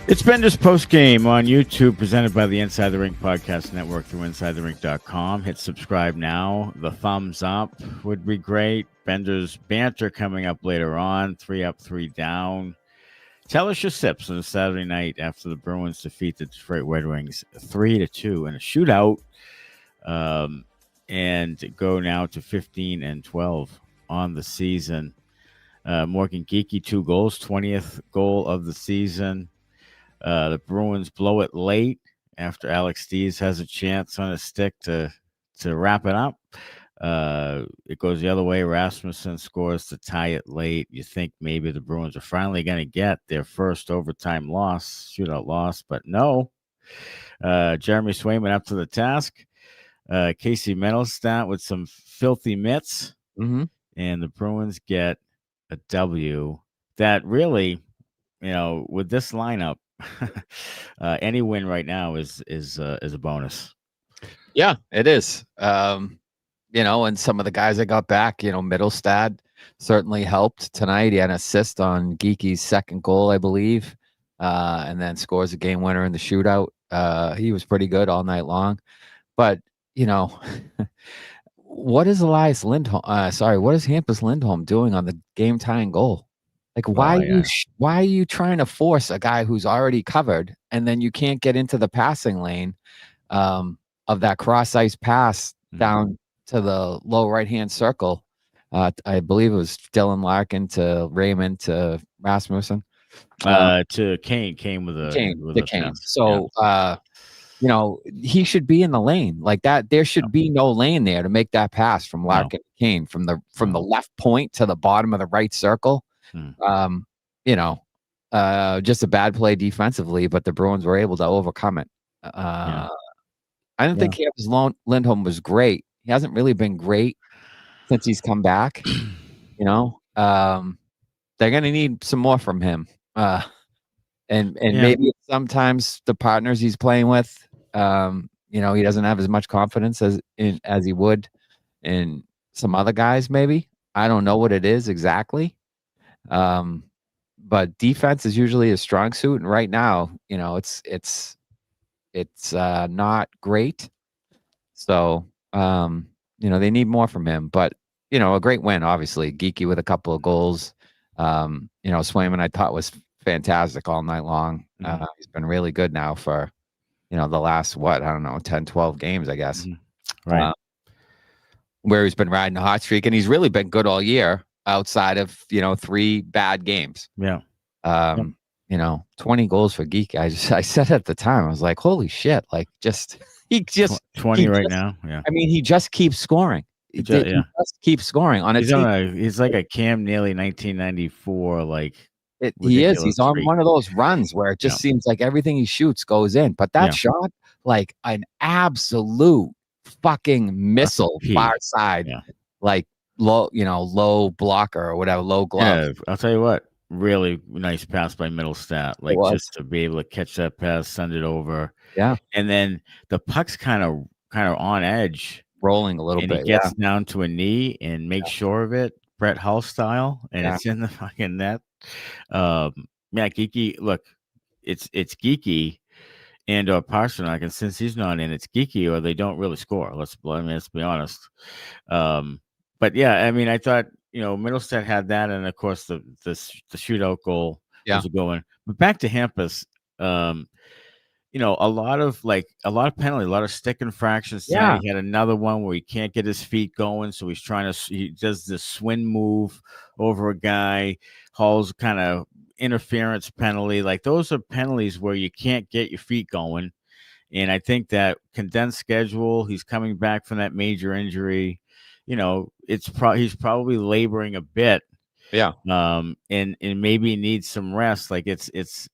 It's Benders Post Game on YouTube, presented by the Inside the Rink Podcast Network through InsideTheRink.com. Hit subscribe now. The thumbs up would be great. Benders banter coming up later on. 3 up, 3 down. Tell us your sips on a Saturday night after the Bruins defeat the Detroit Red Wings 3-2 in a shootout, and go now to 15-12 on the season. Morgan Geekie, 2 goals, 20th goal of the season. The Bruins blow it late after Alex Stees has a chance on a stick to wrap it up. It goes the other way. Rasmussen scores to tie it late. You think maybe the Bruins are finally going to get their first overtime shootout loss, but no. Jeremy Swayman up to the task. Casey Mittelstadt with some filthy mitts, and the Bruins get a W. That really, with this lineup, any win right now is a bonus. Yeah, it is. And some of the guys that got back, Mittelstadt certainly helped tonight. He had an assist on Geekie's second goal, I believe, and then scores a game winner in the shootout. He was pretty good all night long. But, what is Elias Lindholm? What is Hampus Lindholm doing on the game tying goal? Like, why are you trying to force a guy who's already covered, and then you can't get into the passing lane of that cross ice pass down to the low right hand circle? I believe it was Dylan Larkin to Raymond to Rasmussen to Kane with a Kane. So he should be in the lane like that. There should be no lane there to make that pass from Larkin to Kane from the left point to the bottom of the right circle. Just a bad play defensively, but the Bruins were able to overcome it. I didn't think Hampus Lindholm was great. He hasn't really been great since he's come back. They're going to need some more from him. And maybe sometimes the partners he's playing with, he doesn't have as much confidence as he would in some other guys. Maybe I don't know what it is exactly. But defense is usually a strong suit, and right now, it's not great. So, they need more from him. But a great win, obviously. Geekie with a couple of goals. Swayman I thought was fantastic all night long. He's been really good now for the last 10, 12 games, I guess. Right. Where he's been riding a hot streak, and he's really been good all year. Outside of 3 bad games, 20 goals for Geekie. I said at the time, I was like, holy shit! Like he just 20 right now. Yeah, I mean, he just keeps scoring. He just keeps scoring on it. He's like a Cam Neely 1994. Like he is. He's on one of those runs where it just seems like everything he shoots goes in. But that shot, like an absolute fucking missile, far side, like. Low blocker or whatever, low glove. Yeah, I'll tell you what, really nice pass by Mittelstadt. Like just to be able to catch that pass, send it over. Yeah. And then the puck's kind of on edge. Rolling a little bit. He gets down to a knee and makes sure of it, Brett Hull style, and it's in the fucking net. Geekie, look, it's Geekie and Pastrnak, and since he's not in, it's Geekie or they don't really score. Let's be honest. But yeah, I mean, I thought Mittelstadt had that, and of course the shootout goal was a good one. But back to Hampus, a lot of penalty, a lot of stick infractions. Yeah, he had another one where he can't get his feet going, so he does this swing move over a guy. Hall's kind of interference penalty. Like those are penalties where you can't get your feet going, and I think that condensed schedule. He's coming back from that major injury. He's probably laboring a bit. Yeah. And maybe needs some rest. Like it's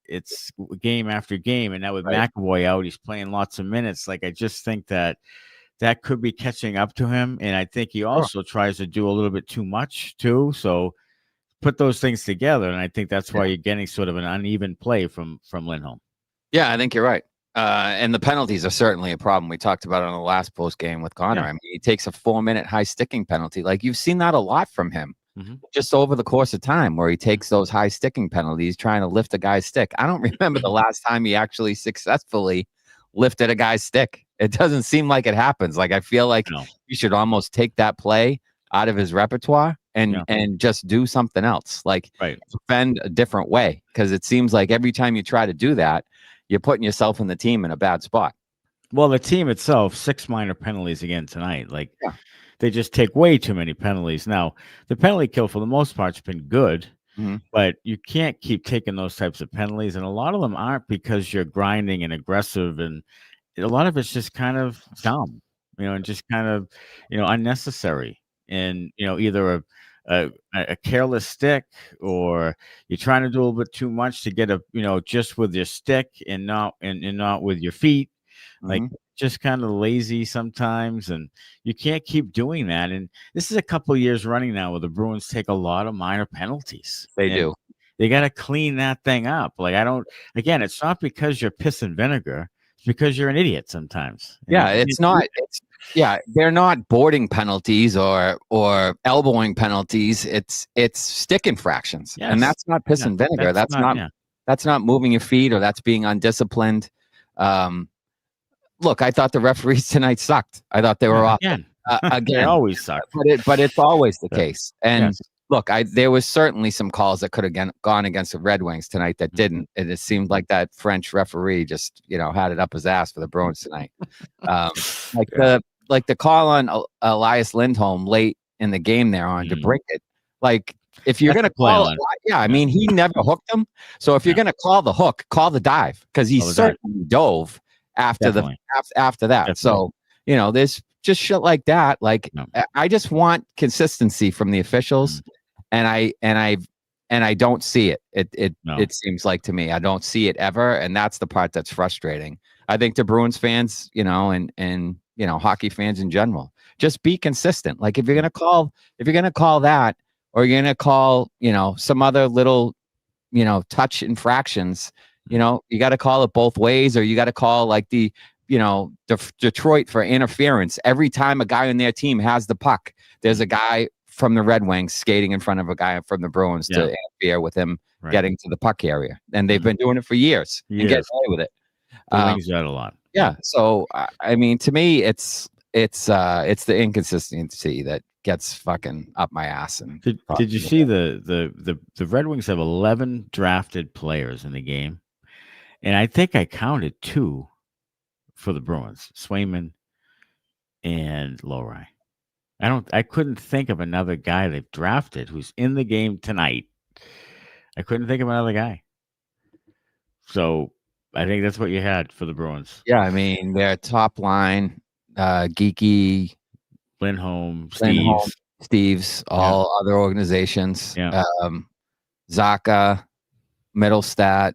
game after game. And now with McAvoy out, he's playing lots of minutes. Like I just think that could be catching up to him. And I think he also tries to do a little bit too much too. So put those things together. And I think that's why you're getting sort of an uneven play from Lindholm. Yeah, I think you're right. And the penalties are certainly a problem. We talked about it on the last post game with Connor. Yeah. I mean, he takes a 4-minute high sticking penalty. Like you've seen that a lot from him. just over the course of time where he takes those high sticking penalties trying to lift a guy's stick. I don't remember the last time he actually successfully lifted a guy's stick. It doesn't seem like it happens. Like, I feel like you should almost take that play out of his repertoire and just do something else, like defend a different way. Because it seems like every time you try to do that, you're putting yourself and the team in a bad spot. Well, the team itself, 6 minor penalties again tonight. Like, they just take way too many penalties. Now, the penalty kill for the most part has been good, but you can't keep taking those types of penalties. And a lot of them aren't because you're grinding and aggressive, and a lot of it's just kind of dumb, and just kind of, unnecessary. And, either a careless stick, or you're trying to do a little bit too much to get just with your stick and not with your feet. Like, just kind of lazy sometimes, and you can't keep doing that. And this is a couple of years running now where the Bruins take a lot of minor penalties. They do. They got to clean that thing up. Like, again, it's not because you're piss and vinegar. It's because you're an idiot sometimes. They're not boarding penalties or elbowing penalties. It's stick infractions. Yes. And that's not piss and vinegar. That's not moving your feet, or that's being undisciplined. Look, I thought the referees tonight sucked. I thought they were off. Again. They always suck. But it's always the case. And look, there was certainly some calls that could have gone against the Red Wings tonight that didn't. And it seemed like that French referee just, had it up his ass for the Bruins tonight. The call on Elias Lindholm late in the game there on DeBrincat. Like, if you're going to call it, he never hooked him. So if you're going to call the hook, call the dive, because he certainly dove after that. Definitely. So, there's just shit like that. Like, I just want consistency from the officials, and I don't see it. It seems like to me, I don't see it ever, and that's the part that's frustrating. I think the Bruins fans, and hockey fans in general, just be consistent. Like, if you're gonna call that, or you're gonna call, some other little, touch infractions, you got to call it both ways, or you got to call like the, Detroit for interference. Every time a guy on their team has the puck, there's a guy from the Red Wings skating in front of a guy from the Bruins to interfere with him getting to the puck area. And they've been doing it for years. And getting away with it. The Wings got a lot. Yeah. So, to me, it's the inconsistency that gets fucking up my ass. And did you see the Red Wings have 11 drafted players in the game? And I think I counted 2 for the Bruins, Swayman and Lohrei. I couldn't think of another guy they've drafted who's in the game tonight. I couldn't think of another guy. So I think that's what you had for the Bruins. Yeah, their top line, Geekie, Lindholm, Steves, all other organizations. Yeah. Zacha, Middlestat,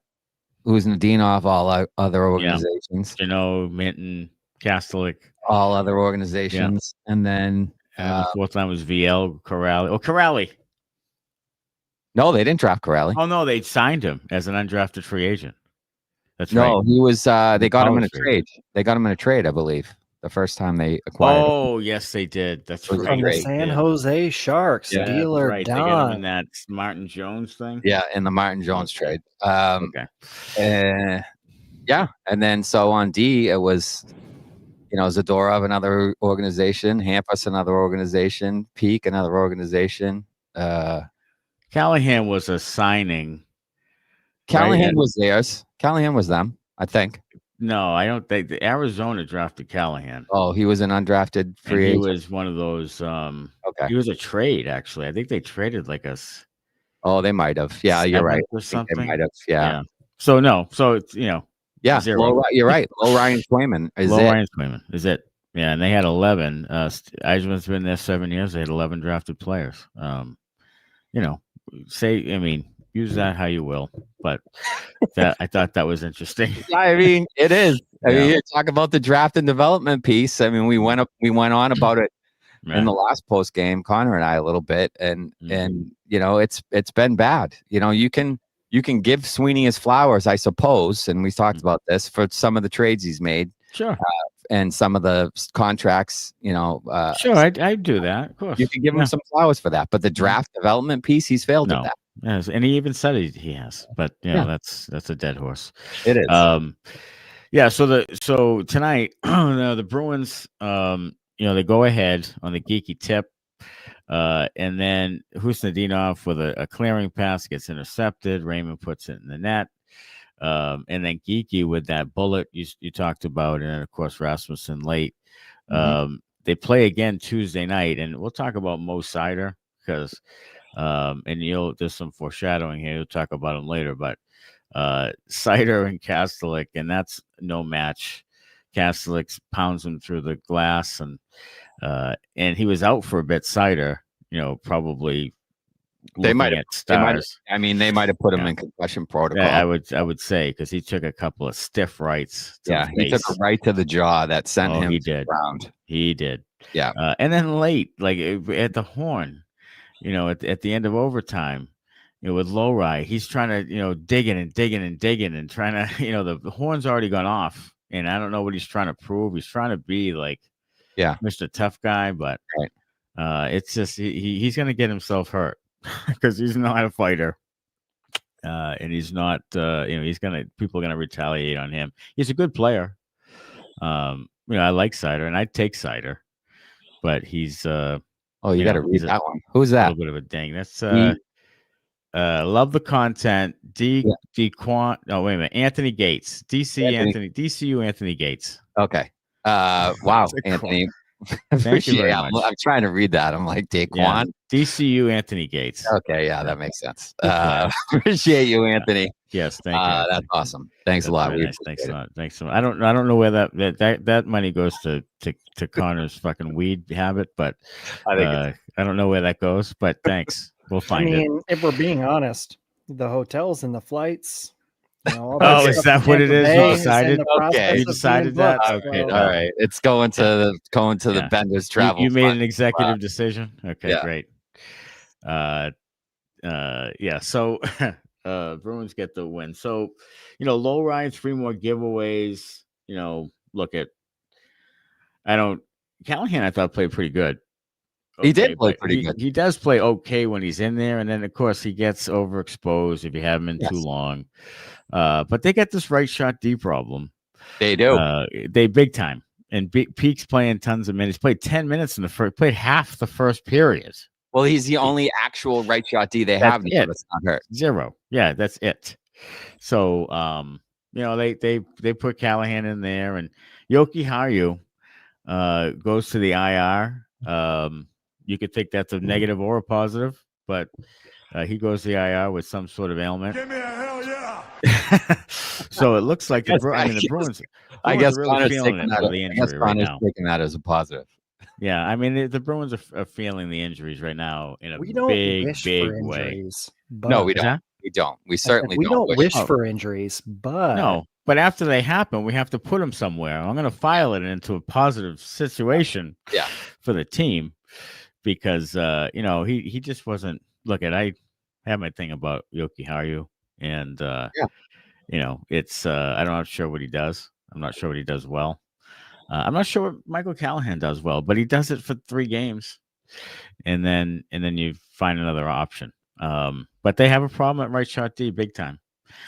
who's Nadinov, all other organizations. Minton, Kastelic, all other organizations. Yeah. And then the fourth line was VL, Corrali. Oh, Corrali. No, they didn't draft Corrali. Oh, no, they signed him as an undrafted free agent. That's right. No, he was. They got him in a trade. They got him in a trade, I believe, the first time they acquired him. Oh, yes, they did. That's right. From the San Jose Sharks. Dealer right. They got him in that Martin Jones thing. Yeah, in the Martin Jones trade. Okay. And then so on D, it was, Zadorov, another organization, Hampus, another organization, Peeke, another organization. Callahan was a signing. Callahan was theirs. Callahan was them, I think. No, I don't think. The Arizona drafted Callahan. Oh, he was an undrafted free agent. He was one of those. Okay. He was a trade, actually. I think they traded like us. Oh, they might have. Yeah, you're right. Or something. They might have. Yeah. So no. So it's Yeah, you're right. Lohrei and Swayman is it. Yeah, and they had 11. Eyssimont been there 7 years. They had 11 drafted players. Use that how you will, but I thought that was interesting. It is. You talk about the draft and development piece. We went on about it in the last post game, Connor and I, a little bit, and it's been bad. You can give Sweeney his flowers, I suppose, and we talked about this for some of the trades he's made. Sure. and some of the contracts, sure, I do that, of course. You can give him some flowers for that, but the draft development piece, he's failed at that. Yes, and he even said he has, but that's a dead horse. It is. So tonight, the Bruins, they go ahead on the Geekie tip, and then Husnudinov with a clearing pass gets intercepted. Raymond puts it in the net, and then Geekie with that bullet you talked about, and then of course Rasmussen late. They play again Tuesday night, and we'll talk about Mo Seider because, and there's some foreshadowing here. We'll talk about him later, but Seider and Kastelic, and that's no match. Kastelic pounds him through the glass, and he was out for a bit. Seider, probably they might have stars. They might have put him in concussion protocol. Yeah, I would say because he took a couple of stiff rights. He took a right to the jaw that sent him. He did. Around. He did. Yeah, and then late, like at the horn, at the end of overtime. With Lohrei, he's trying to, digging and trying to, the horn's already gone off, and I don't know what he's trying to prove. He's trying to be like, Mr. Tough Guy, but it's just he's going to get himself hurt because he's not a fighter, and he's not, people are going to retaliate on him. He's a good player. I like Seider, and I'd take Seider, but he's. You got to read that one. Who's that? A little bit of a ding. That's. Love the content. Anthony Gates. DCU Anthony Gates. Okay. Wow, Anthony. Thank you very much. I'm trying to read that. I'm like, Daquan. DCU Anthony Gates. Okay, that makes sense. Appreciate you, Anthony. Yes, thank you. That's awesome. Thanks a lot. Nice. Thanks a lot. Thanks so much. I don't know where that money goes to Connor's fucking weed habit, but I don't know where that goes. But thanks. We'll find it. If we're being honest, the hotels and the flights. Is that what it is? You decided? Okay, you decided that. Okay, all right. It's going to the Benders travel. You made an executive decision. Okay, great. So Bruins get the win. So, Lohrei, 3 more giveaways. Callahan, I thought played pretty good. He did play pretty good. He does play okay when he's in there, and then of course he gets overexposed if you have him in too long. But they get this right shot D problem. They do. They big time. And Peake's playing tons of minutes. Played 10 minutes in the first. Played half the first period. Well, he's the only actual right shot D they have. That's not hurt. 0. Yeah, that's it. So they put Callahan in there, and Yoki Haru goes to the IR. You could think that's a negative or a positive, but he goes to the IR with some sort of ailment. Give me a hell yeah! So it looks like the Bruins. I guess really feeling it for the injury right now. Taking that as a positive. Yeah, the Bruins are feeling the injuries right now in a big way. No, we don't. We don't. We certainly don't wish for injuries, but no. But after they happen, we have to put them somewhere. I'm going to file it into a positive situation. For the team. Because he just wasn't. Look, I have my thing about Yoki Haru, and it's I'm not sure what he does. I'm not sure what he does well. I'm not sure what Michael Callahan does well, but he does it for 3 games, and then you find another option. But they have a problem at right shot D big time.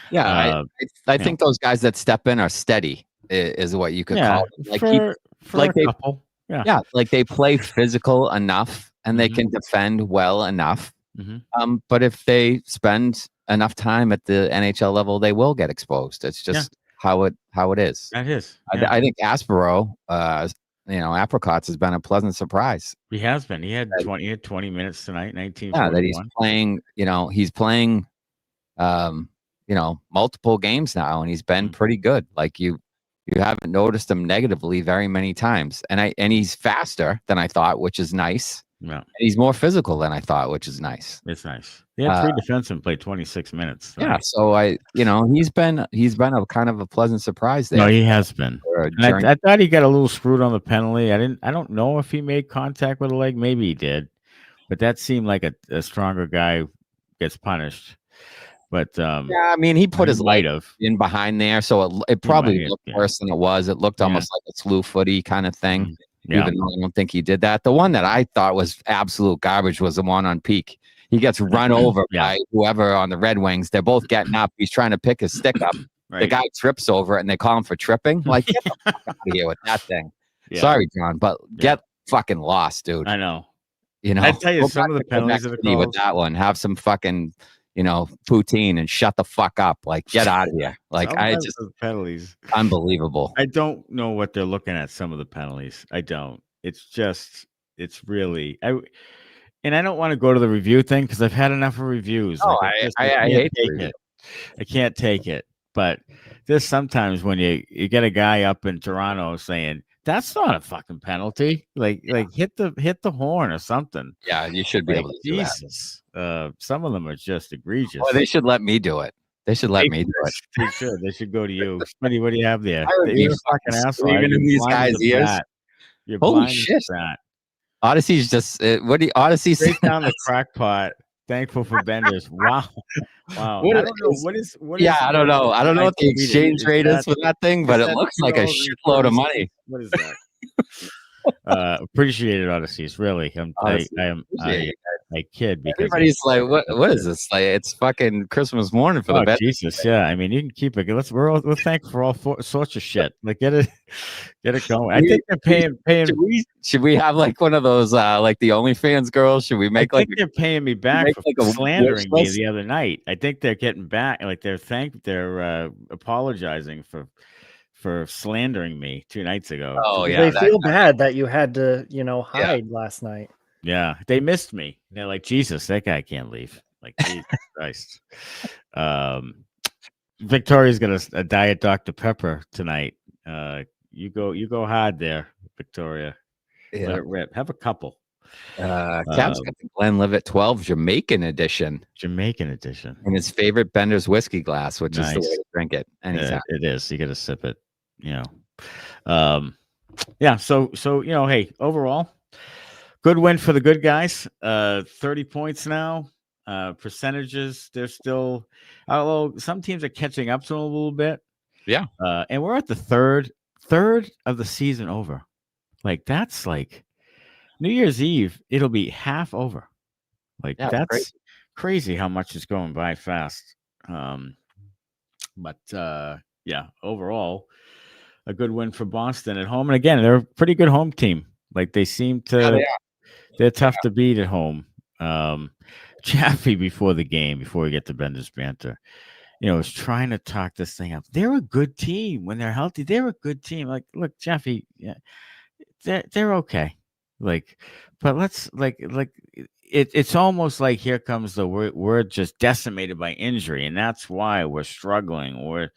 Yeah, I think those guys that step in are steady, is what you could call them. Like a couple. Yeah, like they play physical enough and they can defend well enough. But if they spend enough time at the NHL level, they will get exposed. It's just how it is. That is. I think Aspero, Apricots has been a pleasant surprise. He has been. He had 20 minutes tonight, 19. Yeah, that he's playing. He's playing. Multiple games now, and he's been pretty good. Like you haven't noticed him negatively very many times, and he's faster than I thought, which is nice. Yeah, and he's more physical than I thought, which is nice. It's nice. He had 3 defensemen play 26 minutes. Yeah, so he's been a kind of a pleasant surprise there. No, he has been. I thought he got a little screwed on the penalty. I don't know if he made contact with a leg. Maybe he did, but that seemed like a stronger guy gets punished. But Yeah, I mean, he put his might leg have. in behind there, so it probably have, looked yeah. worse than it was. It looked almost like a slew footy kind of thing. Yeah. Even though I don't think he did that. The one that I thought was absolute garbage was the one on Peeke. He gets run over by whoever on the Red Wings. They're both getting up. He's trying to pick his stick up. Right. The guy trips over it, and they call him for tripping. Like, get the fuck out of here with that thing. Yeah. Sorry, John, but get fucking lost, dude. I know. You know, I tell you, go some back of the to penalties Quebec of the City with calls. that one. Have some fucking, poutine and shut the fuck up. Like, get out of here. Like, Sometimes the penalties. Unbelievable. I don't know what they're looking at. Some of the penalties. I don't. It's really. And I don't want to go to the review thing because I've had enough of reviews. Oh, Like, I can't hate take it. I can't take it. But there's sometimes when you get a guy up in Toronto saying that's not a fucking penalty. Like hit the horn or something. Yeah, you should be able to do that. Jesus. Some of them are just egregious. Well, they should let me do it. They should let me do it. They should. They should go to you. Smitty, what do you have there? I would be You're a fucking asshole. screaming in these guys' ears. You're Holy blind as shit. that. Odyssey's just Odyssey Straight down the crackpot. Thankful for Benders. Wow. What I don't know. What is I don't know. I don't know what the exchange rate is for that thing, but it that looks like a shitload of money. What is that? Appreciate it, Odysseys. Really, I kid because Everybody's like, what is this? Like, it's fucking Christmas morning for the bet. Jesus, yeah. I mean, you can keep it. We're thankful for all sorts of shit. Like, get it going. I think they're paying. Should we have like one of those like the OnlyFans girls? Should we make I think they're paying me back for like slandering me the other night. I think they're getting back. Like they're apologizing for slandering me 2 nights ago. Oh yeah, they feel bad that you had to hide last night. Yeah, they missed me. They're like, Jesus, that guy can't leave. Like, Jesus Christ. Victoria's got a Diet Dr. Pepper tonight. You go hard there, Victoria. Yeah. Let it rip. Have a couple. Cap's got the Glenlivet 12 Jamaican edition. And his favorite Bender's whiskey glass, which is the way to drink it. Anytime. It is. You got to sip it. Yeah. So hey, overall, good win for the good guys. 30 points now. Percentages, they're still, although some teams are catching up to them a little bit. Yeah. And we're at the third of the season over. Like, that's like New Year's Eve, it'll be half over. Like, that's crazy how much is going by fast. But overall, a good win for Boston at home. And again, they're a pretty good home team. Like, they seem to, they're tough to beat at home. Chaffee before the game, before we get to Benders banter, was trying to talk this thing up. They're a good team when they're healthy. They're a good team. Like, look, Chaffee, they're okay. Like, but let's it's almost like here comes we're just decimated by injury, and that's why we're struggling. We're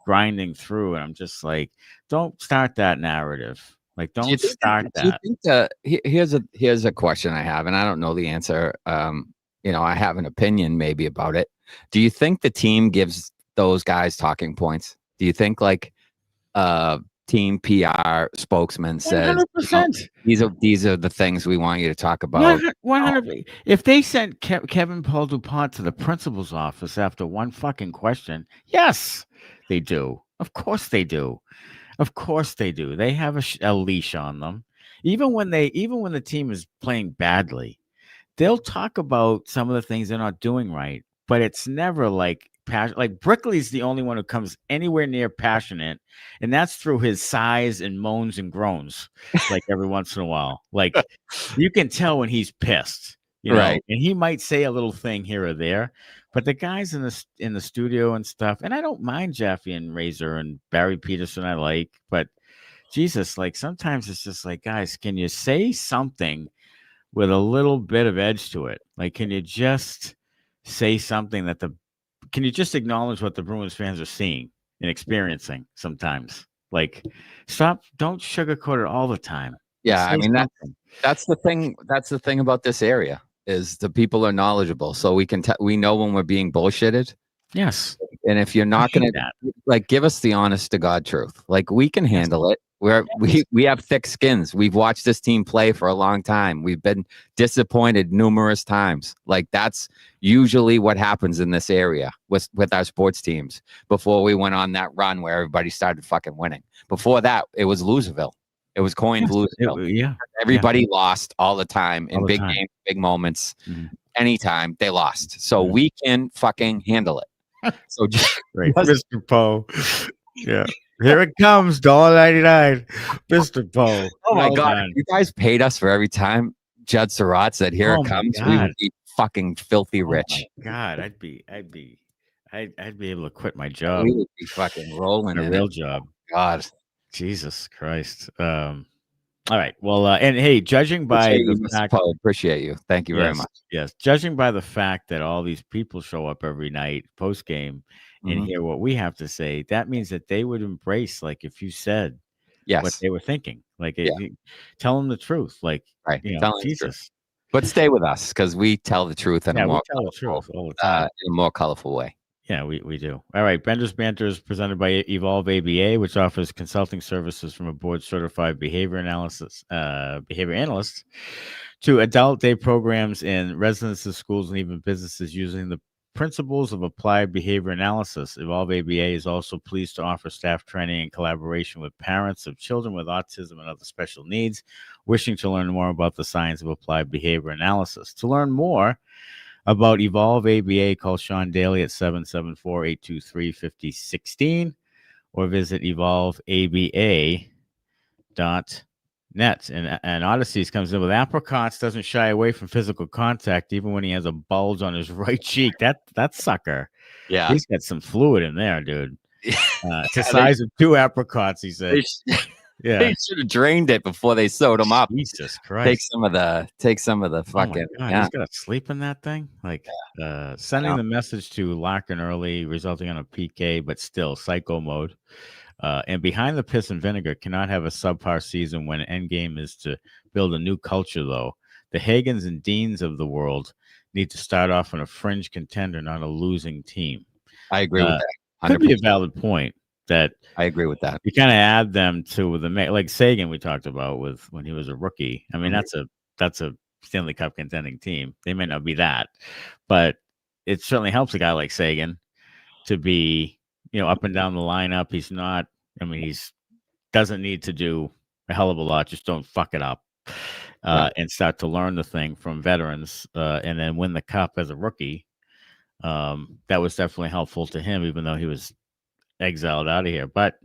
grinding through, and I'm just like, don't start that narrative. Like, don't start that. Do you think here's a question I have, and I don't know the answer. I have an opinion maybe about it. Do you think the team gives those guys talking points? Do you think like team PR spokesman says 100%. These are the things we want you to talk about? 100%. If they sent Kevin Paul DuPont to the principal's office after one fucking question, yes, they do. Of course they do. They have a leash on them. Even when the team is playing badly, they'll talk about some of the things they're not doing right, but it's never like passion. Like, Brickley's the only one who comes anywhere near passionate, and that's through his sighs and moans and groans, like every once in a while. Like, you can tell when he's pissed, right? And he might say a little thing here or there, but the guys in the studio and stuff, and I don't mind Jaffe and Razor and Barry Peterson, I like, but Jesus, like, sometimes it's just like, guys, can you say something with a little bit of edge to it? Like, can you just say something can you just acknowledge what the Bruins fans are seeing and experiencing sometimes? Like, don't sugarcoat it all the time. Yeah, I mean, that's the thing. That's the thing about this area is the people are knowledgeable, so we know when we're being bullshitted. Yes, and if you're not going to give us the honest to God truth, like, we can handle it. We have thick skins. We've watched this team play for a long time. We've been disappointed numerous times. Like that's usually what happens in this area with our sports teams. Before we went on that run where everybody started fucking winning. Before that, it was Loserville. It was coined Loserville. Everybody lost all the time in big games, big moments. Mm-hmm. Anytime they lost, so we can fucking handle it. So just Mr. Poe, yeah. Here it comes, $1.99, Mr. Poe. Oh my God! If you guys paid us for every time Judd Surratt said "Here it comes," we would be fucking filthy rich. Oh God, I'd be able to quit my job. We would be fucking rolling a real job. God, Jesus Christ. All right. Well, and hey, judging by the fact, appreciate you. Thank you very much. Yes, judging by the fact that all these people show up every night post game and hear what we have to say, that means that they would embrace, like, if you said what they were thinking, like, tell them the truth, like, Jesus. But stay with us because we tell the truth in we tell the truth all the time in a more colorful way. Yeah, we do. All right. Benders Banters presented by Evolve ABA, which offers consulting services from a board certified behavior analysts to adult day programs in residences, schools, and even businesses using the principles of applied behavior analysis. Evolve ABA is also pleased to offer staff training and collaboration with parents of children with autism and other special needs wishing to learn more about the science of applied behavior analysis. To learn more about Evolve ABA, call Sean Daly at 774-823-5016 or visit evolveaba.net. And Odysseys comes in with apricots, doesn't shy away from physical contact, even when he has a bulge on his right cheek. That sucker. Yeah. He's got some fluid in there, dude. It's the size of 2 apricots, he said. They should have drained it before they sewed them up. Jesus Christ! Take some of the fucking. Oh my God, he's got to sleep in that thing. Like sending the message to Larkin early, resulting on a PK, but still psycho mode. And behind the piss and vinegar cannot have a subpar season when end game is to build a new culture. Though the Hagans and Deans of the world need to start off on a fringe contender, not a losing team. I agree with that. 100%. Could be a valid point. That I agree with that. You kind of add them to the like Sagan we talked about with when he was a rookie. I mean, that's a Stanley Cup contending team. They may not be that, but it certainly helps a guy like Sagan to be, up and down the lineup. He's not. I mean, doesn't need to do a hell of a lot. Just don't fuck it up and start to learn the thing from veterans and then win the cup as a rookie. That was definitely helpful to him, even though he was exiled out of here, but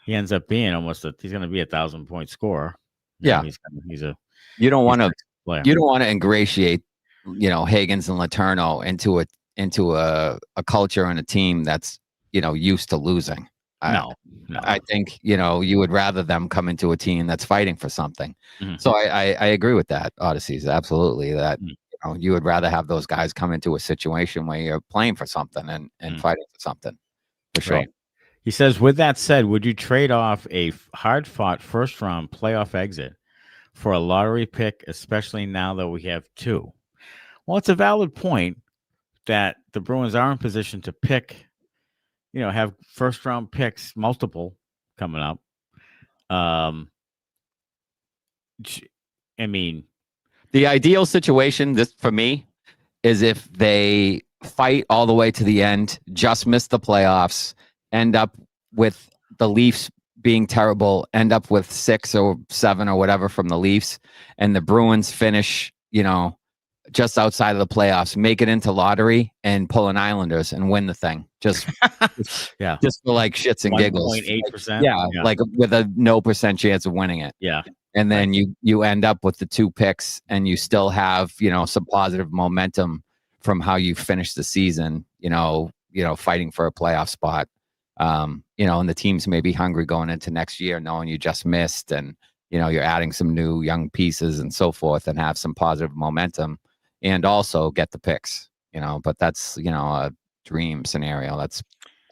he ends up being he's going to be 1,000-point scorer. He's you don't want to ingratiate Hagans and Letourneau into a culture and a team that's used to losing. No. I think you would rather them come into a team that's fighting for something. So I agree with that, Odysseys, absolutely, that you would rather have those guys come into a situation where you're playing for something and fighting for something, for sure. Right. He says, with that said, would you trade off a hard-fought first-round playoff exit for a lottery pick, especially now that we have 2? Well, it's a valid point that the Bruins are in position to pick, have first-round picks, multiple, coming up. I mean, the ideal situation, this for me, is if they fight all the way to the end, just miss the playoffs, end up with the Leafs being terrible, end up with 6 or 7 or whatever from the Leafs, and the Bruins finish, just outside of the playoffs, make it into lottery and pull an Islanders and win the thing. Just for like shits and giggles. 1.8%. Yeah, like with a no % chance of winning it. Yeah. And then you end up with the 2 picks and you still have, some positive momentum from how you finished the season, fighting for a playoff spot. And the teams may be hungry going into next year, knowing you just missed and, you're adding some new young pieces and so forth and have some positive momentum and also get the picks, but that's, a dream scenario. That's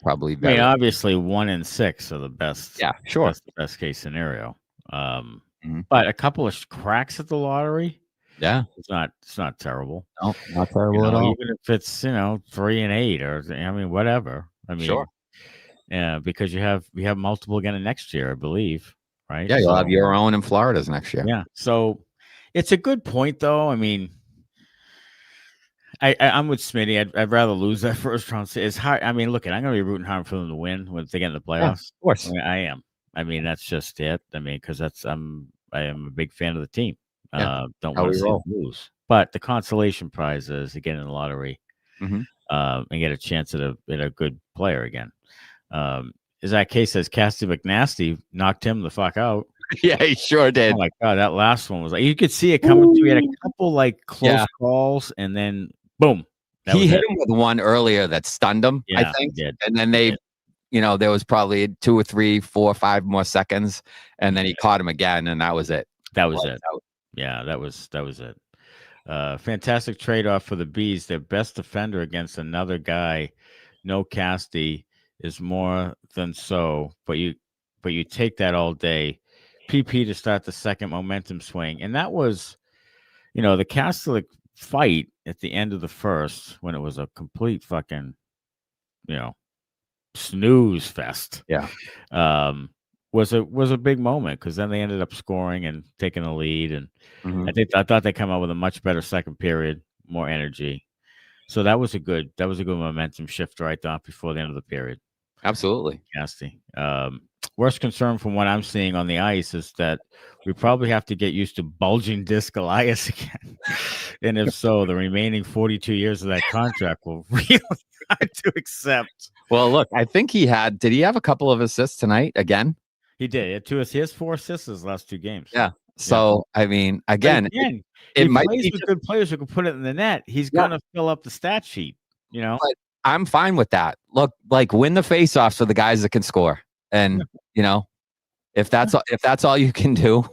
probably very. I mean, obviously 1 and 6 are the best. Yeah, sure. That's the best case scenario. But a couple of cracks at the lottery. Yeah. It's not terrible. No, not terrible at all. Even if it's, 3 and 8 or, whatever. I mean, sure. Yeah, because you have multiple again next year, I believe. right? Yeah, you'll So, have your own in Florida's next year. yeah. So it's a good point, though. I mean, I'm with Smitty. I'd rather lose that first round. It's hard. I mean, look, I'm going to be rooting hard for them to win when they get in the Yeah, playoffs. of course. I mean, I am. I mean, that's just it. I mean, because I am a big fan of the team. Yeah, don't how want we to see them roll. lose. But the consolation prize is to get in the lottery Mhm. and get a chance at a good player again. Is that case says Cassie McNasty knocked him the fuck out. Yeah, he sure did. Oh my god, that last one was like you could see it coming through. He had a couple like close Yeah. calls, and then boom. That He was hit it. him with one earlier that stunned him, I Yeah, think. he did. And then they, there was probably 2 or 3, 4 or 5 more seconds, and then he caught him again, and that was it. That was Lights it. out. Yeah, that was it. Fantastic trade-off for the Bees. Their best defender against another guy. No Casty is more than so, but you take that all day. PP to start the second momentum swing. And that was, the Kastelic fight at the end of the first when it was a complete fucking, snooze fest. Yeah. Was a big moment because then they ended up scoring and taking the lead. And Mhm. I thought they come out with a much better second period, more energy. So that was a good momentum shifter, I thought, before the end of the period. Absolutely. Nasty. Worst concern from what I'm seeing on the ice is that we probably have to get used to bulging disc Elias again. And if so, the remaining 42 years of that contract will really hard to accept. Well, look, I think did he have a couple of assists tonight again? He did. He had 2 assists. He has 4 assists his last 2 games. Yeah. So, I mean, again, it it he might plays be with good players who can put it in the net. He's going to fill up the stat sheet, But I'm fine with that. Look, like win the faceoffs for the guys that can score. And, if that's all you can do,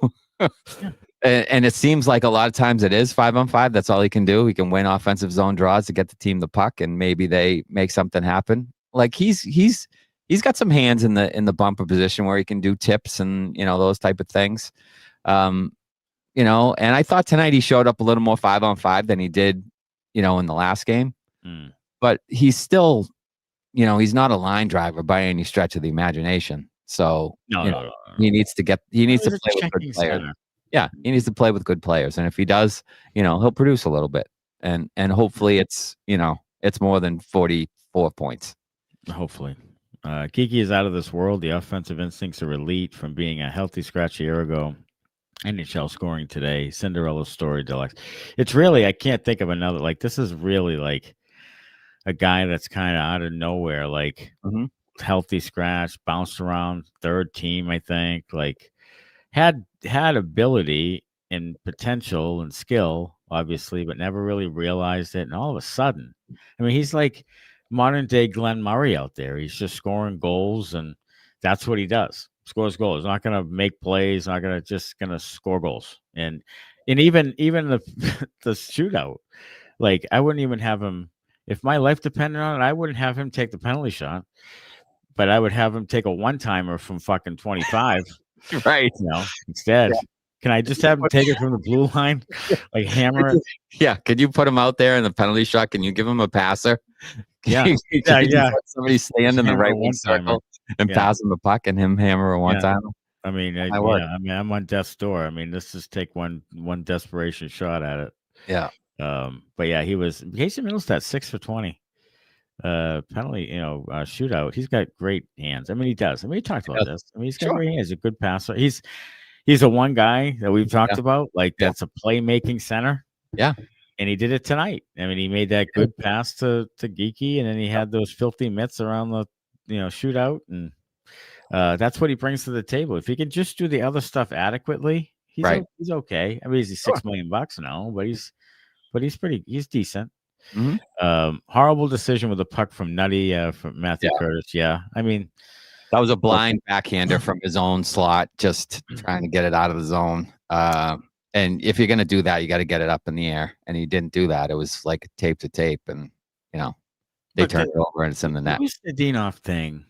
and it seems like a lot of times it is 5-on-5. That's all he can do. He can win offensive zone draws to get the team the puck, and maybe they make something happen. Like he's got some hands in the bumper position where he can do tips and those type of things. And I thought tonight he showed up a little more 5-on-5 than he did, in the last game. But he's still, he's not a line driver by any stretch of the imagination. So no. he needs to play with good players. Center. Yeah, he needs to play with good players, and if he does, he'll produce a little bit, and hopefully it's more than 44 points. Hopefully. Geekie is out of this world. The offensive instincts are elite from being a healthy scratch a year ago. NHL scoring today. Cinderella story deluxe. It's really, I can't think of another. Like, this is really like a guy that's kind of out of nowhere. Like, healthy scratch, bounced around, third team, I think. Like, had ability and potential and skill, obviously, but never really realized it. And all of a sudden, I mean, he's like modern day Glenn Murray out there. He's just scoring goals, and that's what he does. Scores goals. Not going to make plays. Not going to score goals. And even the the shootout, like I wouldn't even have him if my life depended on it. I wouldn't have him take the penalty shot, but I would have him take a one-timer from fucking 25. Right. Instead. Yeah. Can I just have him take it from the blue line? Like hammer it? Yeah. Could you put him out there in the penalty shot? Can you give him a passer? Yeah. Yeah. Somebody stand in the right wing circle and pass him the puck and him hammer a one-timer. I mean, I'm on death's door. I mean, let's just take one desperation shot at it. Yeah. But yeah, he was Casey Middlestat 6 for 20. Penalty, shootout. He's got great hands. I mean, he does. I mean, he talked about this. I mean, he's got great hands. He's a good passer. He's a one guy that we've talked about. Like that's a playmaking center. Yeah. And he did it tonight. I mean, he made that good pass to Geekie, and then he had those filthy mitts around the shootout, and that's what he brings to the table. If he could just do the other stuff adequately, he's okay. I mean, he's $6 million now, but he's decent. Horrible decision with a puck from Nutty from Matthew Curtis. Yeah, I mean that was a blind backhander from his own slot, just trying to get it out of the zone. And if you're gonna do that, you got to get it up in the air, and he didn't do that. It was like tape to tape, and they turned it over and it's in the net. The Zadorov thing.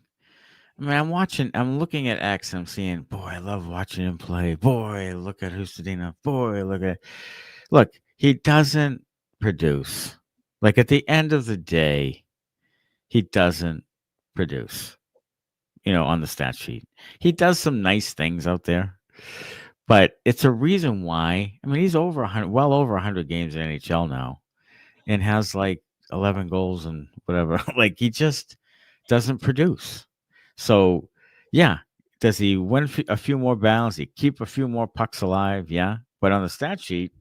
I mean, I'm looking at X. I'm seeing, boy, I love watching him play. Boy, look at Zadorov. Boy, look, he doesn't produce. Like at the end of the day, he doesn't produce, on the stat sheet. He does some nice things out there. But it's a reason why. I mean, he's over 100, well over 100 games in NHL now, and has like 11 goals and whatever. Like he just doesn't produce. So, yeah, does he win a few more battles? He keep a few more pucks alive? Yeah, but on the stat sheet,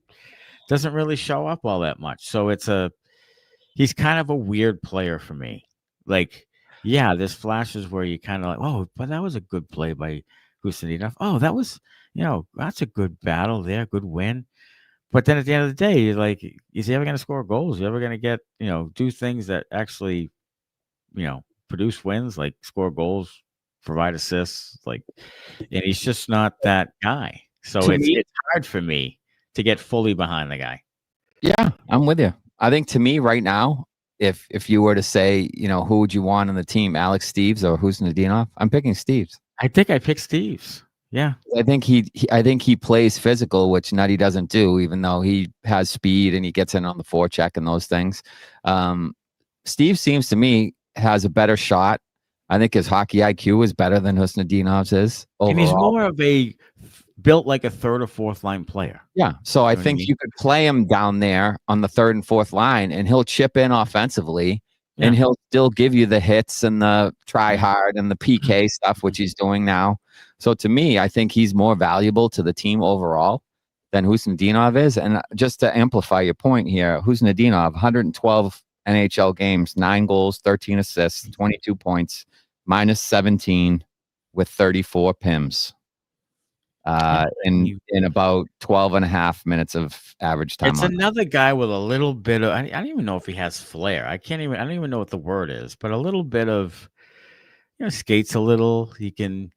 doesn't really show up all that much. So he's kind of a weird player for me. Like, yeah, there's flashes where you kind of like, oh, but that was a good play by Gustafsson. Oh, that was, that's a good battle there, good win. But then at the end of the day, you're like, is he ever going to score goals? Is he ever going to get, do things that actually, produce wins, like score goals, provide assists, and he's just not that guy. So it's hard for me to get fully behind the guy. Yeah, I'm with you. I think to me right now, if you were to say, who would you want on the team, Alex Steves or who's Nadinov? I'm picking Steves. I think I picked Steves. Yeah, I think he plays physical, which Nutty doesn't do, even though he has speed and he gets in on the forecheck and those things. Steve seems to me has a better shot. I think his hockey IQ is better than Husnadinov's is overall. And he's more of a built like a third or fourth line player. Yeah, so I think you could play him down there on the third and fourth line, and he'll chip in offensively. Yeah. And he'll still give you the hits and the try hard and the PK stuff, which he's doing now. So to me, I think he's more valuable to the team overall than Husnadinov is. And just to amplify your point here, Husnadinov, 112 NHL games, 9 goals, 13 assists, 22 points, minus 17 with 34 PIMs. In about 12 and a half minutes of average time. It's another guy with a little bit of, I don't even know if he has flair. I don't even know what the word is, but a little bit of, skates a little. He can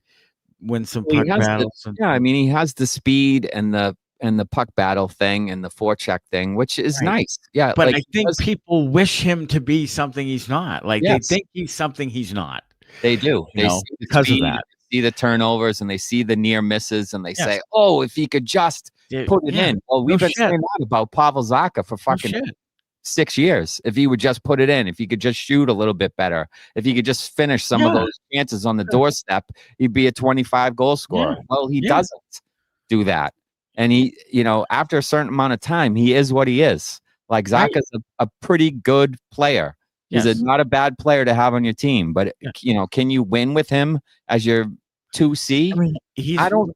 win some puck battles. He has the speed and the puck battle thing and the forecheck thing, which is nice. Yeah. But I think people wish him to be something he's not. They think he's something he's not. They do. Because of that. See the turnovers and they see the near misses and they say, oh, if he could just put it in. Well, we've been saying that about Pavel Zacha for fucking 6 years. If he would just put it in, if he could just shoot a little bit better, if he could just finish some of those chances on the doorstep, he'd be a 25 goal scorer. Well, he doesn't do that. And he, after a certain amount of time, he is what he is. Like Zacha's a pretty good player. He's not a bad player to have on your team, but can you win with him as your 2C? I mean, I don't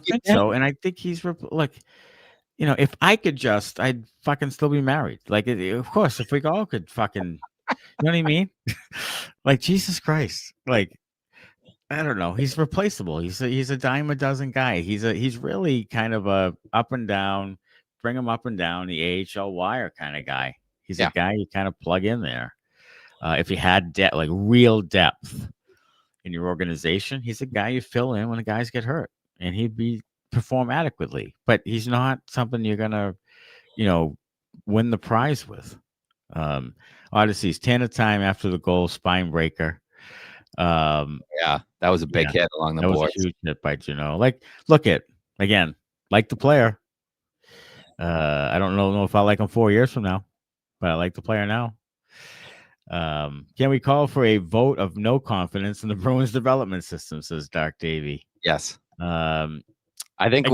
think so. And I think he's if I could just, I'd fucking still be married. Of course, if we all could fucking, you know what I mean? Jesus Christ. I don't know. He's replaceable. He's a dime a dozen guy. He's really kind of a up and down, bring him up and down the AHL wire kind of guy. He's a guy you kind of plug in there. If you had real depth in your organization, he's a guy you fill in when the guys get hurt, and he'd perform adequately. But he's not something you're gonna, win the prize with. Odyssey's 10 a time after the goal, spine breaker. That was a big hit along the board. That was a huge hit by Joonas. Look at again, like the player. I don't know if I like him 4 years from now. But I like the player now. Can we call for a vote of no confidence in the Bruins development system, says Dark Davey. Yes. I think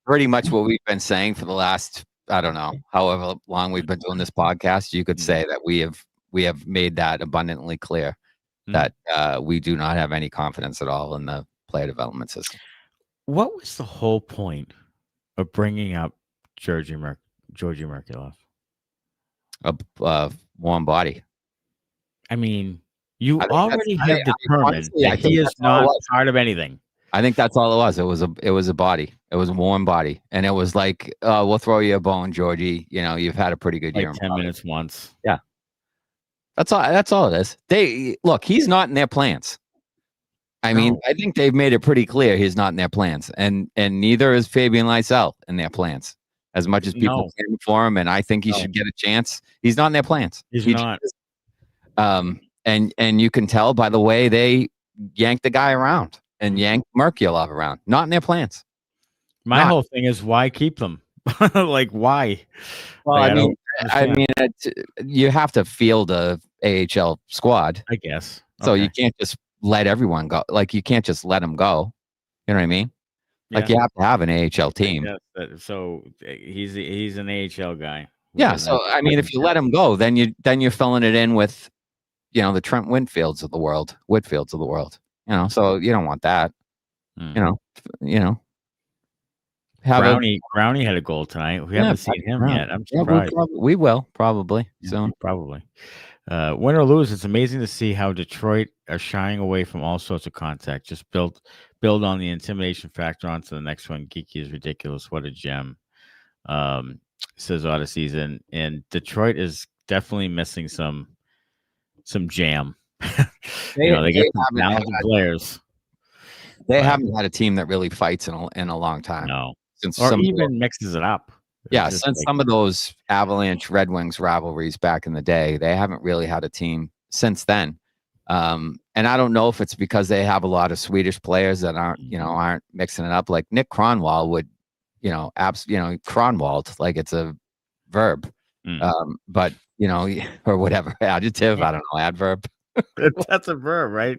pretty much what we've been saying for the last, I don't know, however long we've been doing this podcast, you could say that we have made that abundantly clear that we do not have any confidence at all in the player development system. What was the whole point of bringing up Georgii Merkulov? A warm body. I mean, you already have determined that he is not part of anything. I think that's all it was. It was a body. It was a warm body, and it was like, we'll throw you a bone, Georgii. You've had a pretty good year. 10 minutes once. Yeah, that's all. That's all it is. He's not in their plans. I mean, I think they've made it pretty clear he's not in their plans, and neither is Fabian Lysell in their plans. As much as people stand for him, and I think he should get a chance, he's not in their plans. He's not. And you can tell by the way they yanked the guy around and yanked Merkulov around. Not in their plans. My whole thing is why keep them? Why? Well, I mean, you have to field a AHL squad, I guess. So you can't just let everyone go. You can't just let them go. You know what I mean? Like you have to have an AHL team. So he's an AHL guy. Yeah. So I mean, if you let him go, then you're filling it in with, the Trent Whitfields of the world. So you don't want that. Brownie had a goal tonight. We haven't seen him yet. I'm surprised. We will probably soon. Probably. Win or lose, it's amazing to see how Detroit are shying away from all sorts of contact. Just build on the intimidation factor onto the next one. Geekie is ridiculous. What a gem. Says Odysseys, and Detroit is definitely missing some jam. They get some talented players. They haven't had a team that really fights in a long time. No. Or even mixes it up. Yeah, since some of those Avalanche Red Wings rivalries back in the day, they haven't really had a team since then. And I don't know if it's because they have a lot of Swedish players that aren't mixing it up. Like Nick Kronwall would, Kronwald, like it's a verb. But or whatever adjective, I don't know, adverb. That's a verb, right?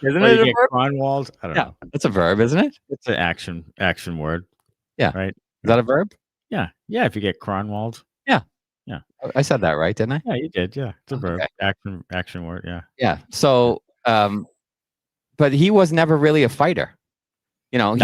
Isn't it a verb? Kronwald? I don't know. It's a verb, isn't it? It's an action word. Yeah. Right. Is that a verb? Yeah. Yeah. If you get Kronwald. Yeah. Yeah. I said that right, didn't I? Yeah, you did. Yeah. It's a verb. Action word. Yeah. Yeah. So, but he was never really a fighter. No.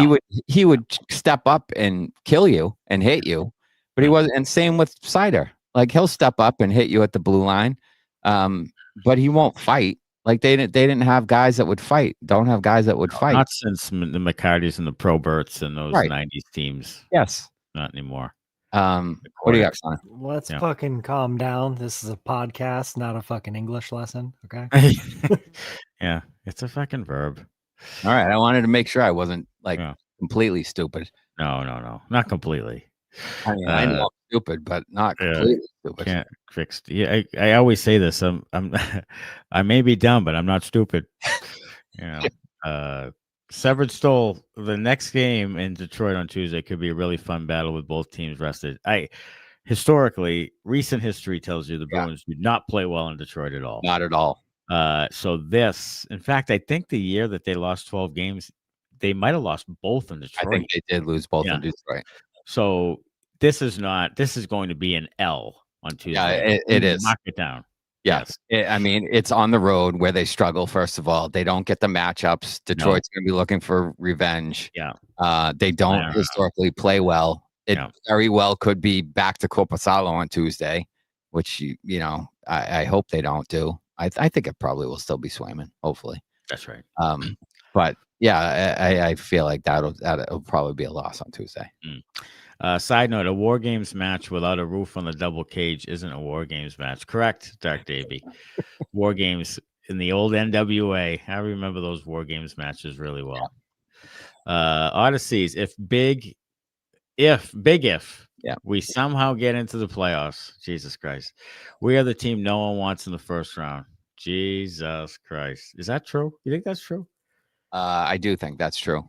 He would step up and kill you and hit you, but he wasn't. And same with Seider. Like he'll step up and hit you at the blue line, but he won't fight. Like they didn't have guys that would fight. Don't have guys that would fight. Not since the McCartys and the Proberts and those 90s teams. Yes. Not anymore. What do you got, Sonny? Let's fucking calm down. This is a podcast, not a fucking English lesson. Okay. Yeah. It's a fucking verb. All right. I wanted to make sure I wasn't completely stupid. No. Not completely. I mean, I know I'm stupid, but not completely stupid. Can't fix. Yeah, I always say this. I may be dumb, but I'm not stupid. Severed Stole. The next game in Detroit on Tuesday could be a really fun battle with both teams rested. Historically, recent history tells you the Bruins do not play well in Detroit at all. Not at all. So in fact, I think the year that they lost 12 games, they might have lost both in Detroit. I think they did lose both in Detroit. So this is going to be an L on Tuesday. Yeah, it is. Knock it down. Yes. I mean, it's on the road where they struggle, first of all. They don't get the matchups. Detroit's going to be looking for revenge. Yeah. They don't historically play well. It very well could be back to Korpisalo on Tuesday, which, I hope they don't do. I think it probably will still be Swayman, hopefully. That's right. But, yeah, I feel like that'll probably be a loss on Tuesday. Side note, a War Games match without a roof on the double cage isn't a War Games match. Correct, Dark Davey. War Games in the old NWA. I remember those War Games matches really well. Odysseys, if we somehow get into the playoffs, Jesus Christ, we are the team no one wants in the first round. Jesus Christ. Is that true? You think that's true? I do think that's true.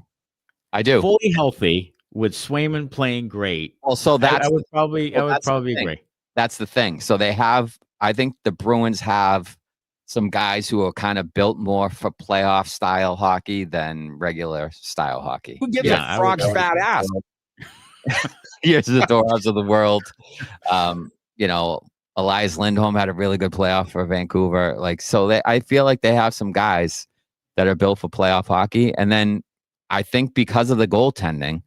I do. Fully healthy. With Swayman playing great, well, so I would probably agree. That's the thing. So I think the Bruins have some guys who are kind of built more for playoff style hockey than regular style hockey. Who gives a frog's fat ass? Here's the Zadorovs of the world. Elias Lindholm had a really good playoff for Vancouver. I feel like they have some guys that are built for playoff hockey, and then I think because of the goaltending.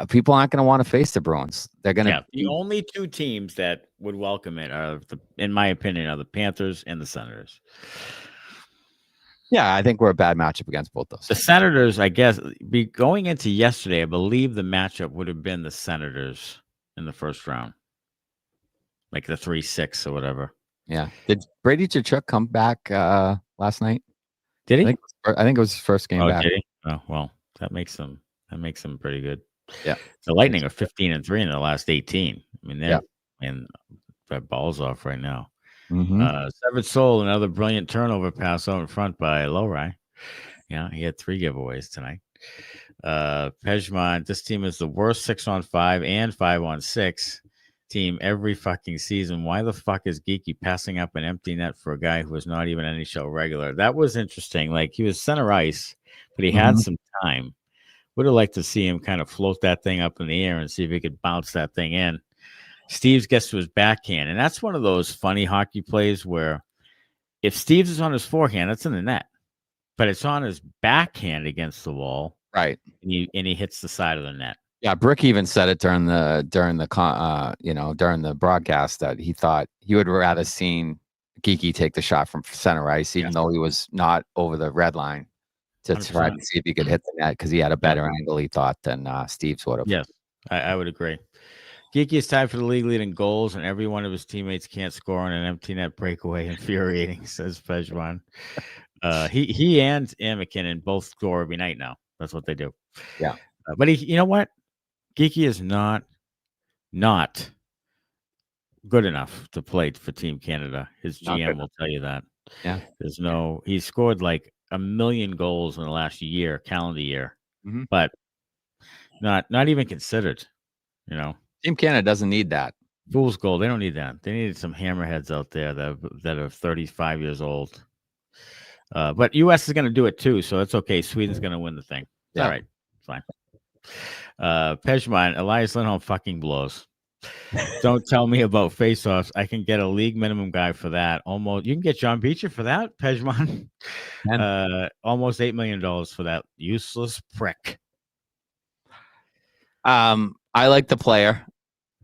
People aren't going to want to face the Bruins. They're going to. The only two teams that would welcome it in my opinion, are the Panthers and the Senators. Yeah, I think we're a bad matchup against both those. The Senators, I guess, going into yesterday, I believe the matchup would have been the Senators in the first round, like the 3-6 or whatever. Yeah. Did Brady Tkachuk come back last night? Did he? I think it was his first game back. Did he? Oh well, that makes them pretty good. Yeah, the Lightning are 15-3 in the last 18. I mean, they're their balls off right now. Severed Soul, another brilliant turnover pass out in front by Lohrei. Yeah, he had 3 giveaways tonight. Pejman, this team is the worst 6-on-5 and 5-on-6 team every fucking season. Why the fuck is Geekie passing up an empty net for a guy who was not even NHL regular? That was interesting. Like, he was center ice, but he had some time. Would have liked to see him kind of float that thing up in the air and see if he could bounce that thing in. Steves gets to his backhand, and that's one of those funny hockey plays where if Steves is on his forehand, it's in the net, but it's on his backhand against the wall, right? And he hits the side of the net. Yeah, Brick even said it during the broadcast that he thought he would rather seen Geekie take the shot from center ice, even though he was not over the red line, to 100%. try to see if he could hit the net because he had a better angle, he thought, than Steves would have. Yes, I would agree. Geekie is tied for the league lead in goals, and every one of his teammates can't score on an empty net breakaway. Infuriating, says Pejman. He and McKinnon both score every night now. That's what they do. Yeah. But you know what? Geekie is not good enough to play for Team Canada. His GM will tell you that. Yeah. He's scored like 1 million goals in the last calendar year, but not even considered, Team Canada doesn't need that. Fool's gold. They don't need that. They needed some hammerheads out there that are 35 years old. But U.S. is going to do it too, so it's okay. Sweden's going to win the thing. Yeah. All right. It's fine. Pejman, Elias Lindholm fucking blows. Don't tell me about face-offs. I can get a league minimum guy for that. You can get John Beecher for that, Pejman. Almost $8 million for that useless prick. I like the player.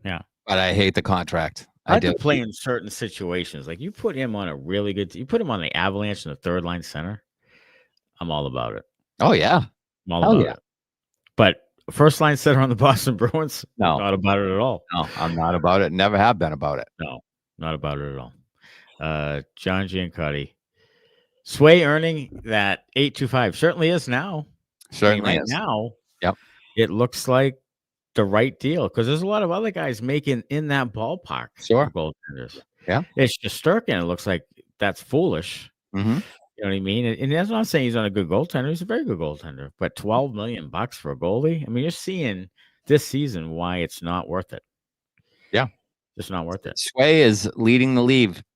Yeah. But I hate the contract. I do play in certain situations. Like you put him on you put him on the Avalanche in the third line center. I'm all about it. Oh yeah. I'm all about it. But first line center on the Boston Bruins, no, not about it at all. No, I'm not about it. Never have been about it. No, not about it at all. John Giancotti. Sway earning that 825 certainly is now. Certainly is. Now, yep. It looks like the right deal because there's a lot of other guys making in that ballpark. Sure. Goaltenders. Yeah. It's just Sturkin. It looks like that's foolish. Mm-hmm. You know what I mean? And that's not saying he's not a good goaltender. He's a very good goaltender. But $12 million for a goalie? I mean, you're seeing this season why it's not worth it. Yeah. Just not worth it. Sway is leading the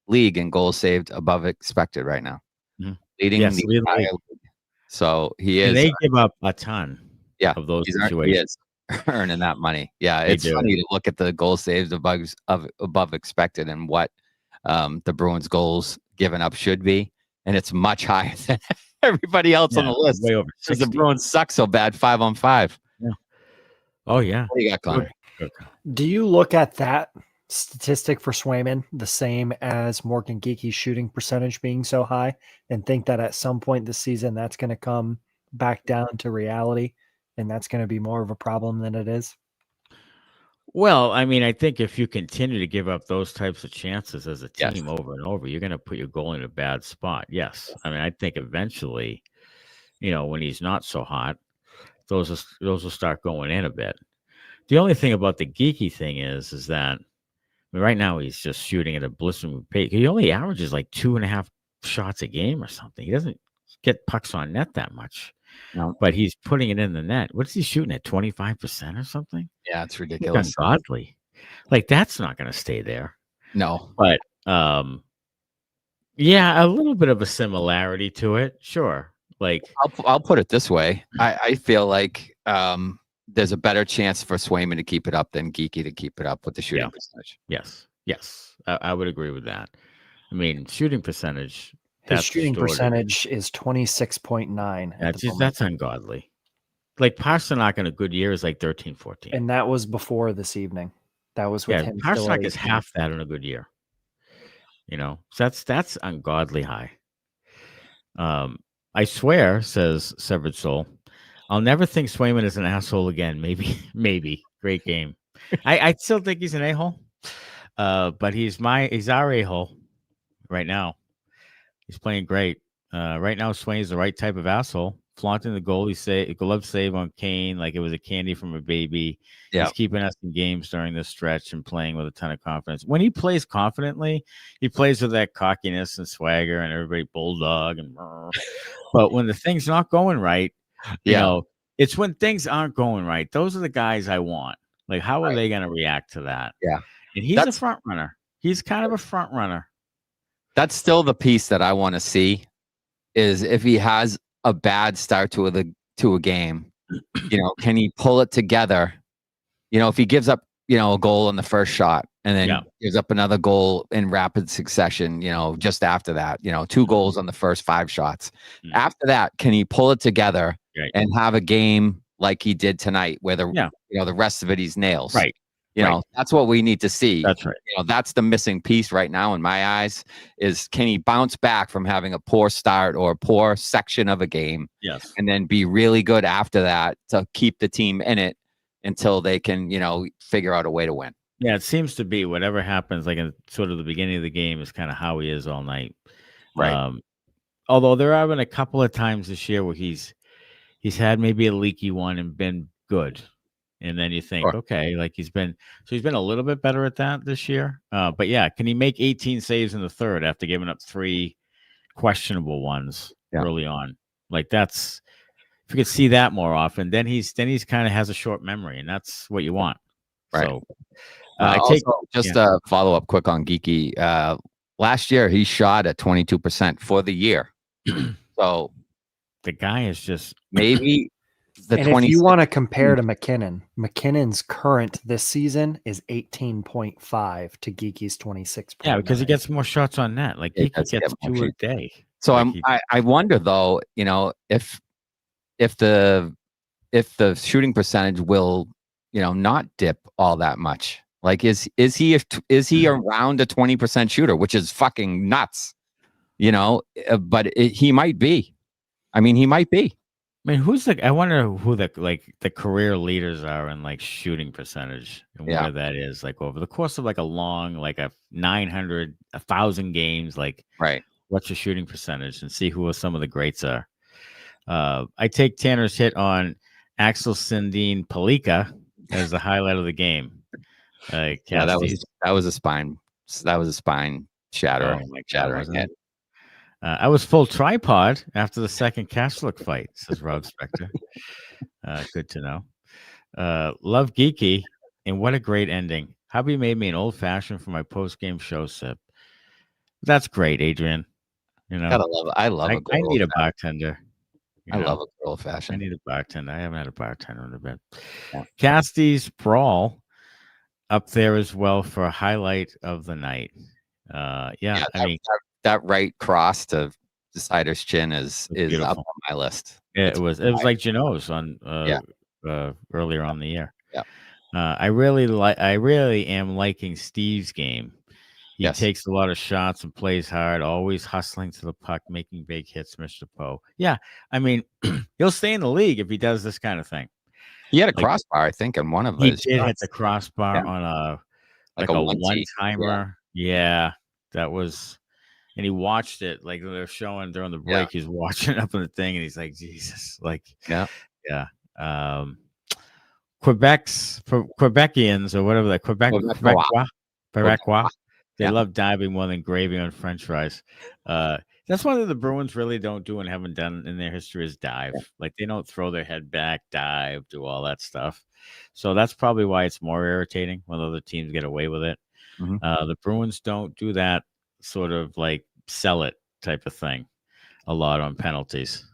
league in goals saved above expected right now. Mm-hmm. Leading the entire league. So he is. And they give up a ton of those situations. He is earning that money. Yeah, it's funny to look at the goal saved above expected and what the Bruins goals given up should be. And it's much higher than everybody else on the list. Way over 60. Because the Bruins suck so bad 5-on-5. Yeah. Oh, yeah. What do you got, Connor? Do you look at that statistic for Swayman the same as Morgan Geekie's shooting percentage being so high and think that at some point this season that's going to come back down to reality and that's going to be more of a problem than it is? Well, I mean, I think if you continue to give up those types of chances as a team over and over, you're going to put your goal in a bad spot. Yes. I mean, I think eventually, when he's not so hot, those will start going in a bit. The only thing about the Geekie thing is that right now he's just shooting at a blistering pace. He only averages like 2.5 shots a game or something. He doesn't get pucks on net that much. No. But he's putting it in the net. What is he shooting at, 25% or something? Yeah, it's ridiculous. It's ungodly. Like, that's not going to stay there. No. But, yeah, a little bit of a similarity to it. Sure. Like, I'll put it this way. I feel like there's a better chance for Swayman to keep it up than Geekie to keep it up with the shooting percentage. Yes. I would agree with that. I mean, shooting percentage. His shooting percentage is 26.9. That's ungodly. Like Pastrnak in a good year is like 13, 14. And that was before this evening. That was with him. Pastrnak is half that in a good year. So that's ungodly high. I swear, says Severed Soul, I'll never think Swayman is an asshole again. Maybe. Great game. I still think he's an a-hole. But he's our a-hole right now. He's playing great. Right now, Swain's the right type of asshole. Flaunting the glove save on Kane like it was a candy from a baby. Yeah. He's keeping us in games during this stretch and playing with a ton of confidence. When he plays confidently, he plays with that cockiness and swagger and everybody bulldog and but when the thing's not going right, it's when things aren't going right. Those are the guys I want. Like, how are they going to react to that? Yeah. And he's a front runner. He's kind of a front runner. That's still the piece that I want to see is if he has a bad start to a game Can he pull it together? If he gives up, a goal in the first shot and then gives up another goal in rapid succession, just after that, 2 goals on the first 5 shots. After that, can he pull it together and have a game like he did tonight where the rest of it he's nails? Right. That's what we need to see. That's right. That's the missing piece right now in my eyes is can he bounce back from having a poor start or a poor section of a game? Yes. And then be really good after that to keep the team in it until they can, figure out a way to win. Yeah, it seems to be whatever happens, like in sort of the beginning of the game is kind of how he is all night. Right. Although there have been a couple of times this year where he's had maybe a leaky one and been good. And then you think, okay, like he's been a little bit better at that this year. But yeah, can he make 18 saves in the third after giving up 3 questionable ones early on? Like if you could see that more often, then he's kind of has a short memory, and that's what you want. Right. So a follow up quick on Geekie. Last year he shot at 22% for the year. So the guy is just maybe if you want to compare to McKinnon's current this season is 18.5 to Geekie's 26. Yeah, because he gets more shots on net. Like Geekie gets 2 a day. So I wonder though, if the shooting percentage will, not dip all that much. Like is he around a 20% shooter, which is fucking nuts, but he might be. I mean, he might be. I mean, I wonder who the career leaders are in like shooting percentage and where that is like over the course of like a long, like a 900, 1,000 games, like what's your shooting percentage and see who some of the greats are. I take Tanner's hit on Axel Sandin Peeke as the highlight of the game. That was a spine shatter. Shattering hit. I was full tripod after the second Kastelic fight, says Rob Spector. Good to know. Love Geekie, and what a great ending. Hubby made me an old fashioned for my post game show sip. That's great, Adrian. I love a good I need a bartender. I love a good old fashioned. I need a bartender. I haven't had a bartender in a bit. Yeah. Casty's brawl up there as well for a highlight of the night. I mean. That right cross to Decider's chin is up on my list. It was like Joonas on earlier on the year. Yeah. I really am liking Steve's game. He takes a lot of shots and plays hard, always hustling to the puck, making big hits, Mr. Poe. Yeah. I mean, he'll stay in the league if he does this kind of thing. He had a crossbar, I think, in one of his. He did hit the crossbar on a one-timer. Yeah. That was. And he watched it like they're showing during the break. He's watching it up on the thing, and he's like, "Jesus!" Like, Quebecians or whatever that Quebecois. They love diving more than gravy on French fries. That's one thing the Bruins really don't do and haven't done in their history is dive. Like they don't throw their head back, dive, do all that stuff. So that's probably why it's more irritating when other teams get away with it. Mm-hmm. The Bruins don't do that sort of like sell it type of thing a lot on penalties.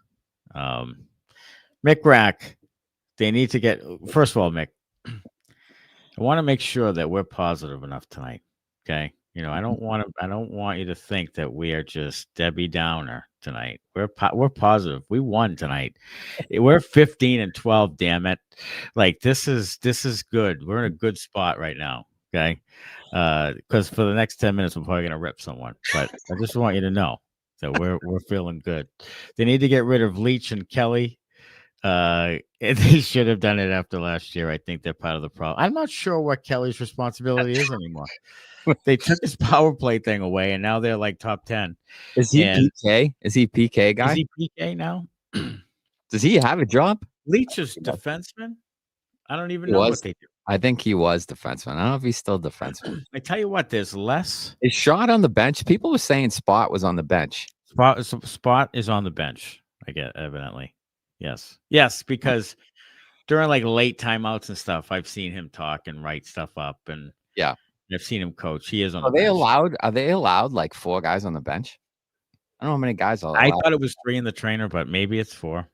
Mick Rack, they need to get first of all, Mick, I want to make sure that we're positive enough tonight. Okay. I don't want you to think that we are just Debbie Downer tonight. We're positive. We won tonight. We're 15-12, damn it. Like this is good. We're in a good spot right now. Okay. Because for the next 10 minutes, we're probably going to rip someone. But I just want you to know that we're feeling good. They need to get rid of Leach and Kelly. They should have done it after last year. I think they're part of the problem. I'm not sure what Kelly's responsibility is anymore. They took his power play thing away, and now they're like top 10. Is he PK? Is he PK guy? Is he PK now? Does he have a job? Leach is defenseman. I don't even know what they do. I think he was defenseman. I don't know if he's still defenseman. I tell you what, there's less. Is Shot on the bench? People were saying Spot was on the bench. Spot is on the bench, I guess, evidently. Yes, because during like late timeouts and stuff, I've seen him talk and write stuff up, and I've seen him coach. He is on. Are they allowed like 4 guys on the bench? I don't know how many guys are allowed. I thought it was 3 in the trainer, but maybe it's 4.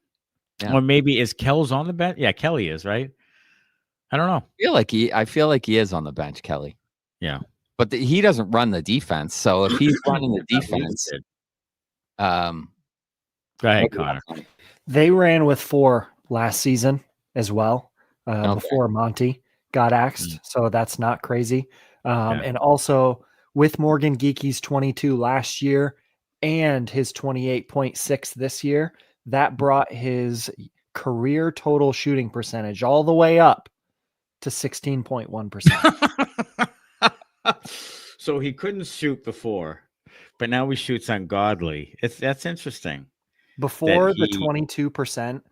Yeah. Or maybe is Kells on the bench? Yeah, Kelly is, right? I don't know. I feel like he is on the bench, Kelly. Yeah. But he doesn't run the defense. So if he's running the At least defense, did. go Go ahead, Connor. They ran with 4 last season as well, Okay. before Monty got axed. So that's not crazy. Yeah. And also with Morgan Geekie's 22 last year and his 28.6 this year, that brought his career total shooting percentage all the way up to 16.1%. So he couldn't shoot before, but now he shoots ungodly. That's interesting. Before the he- 22%,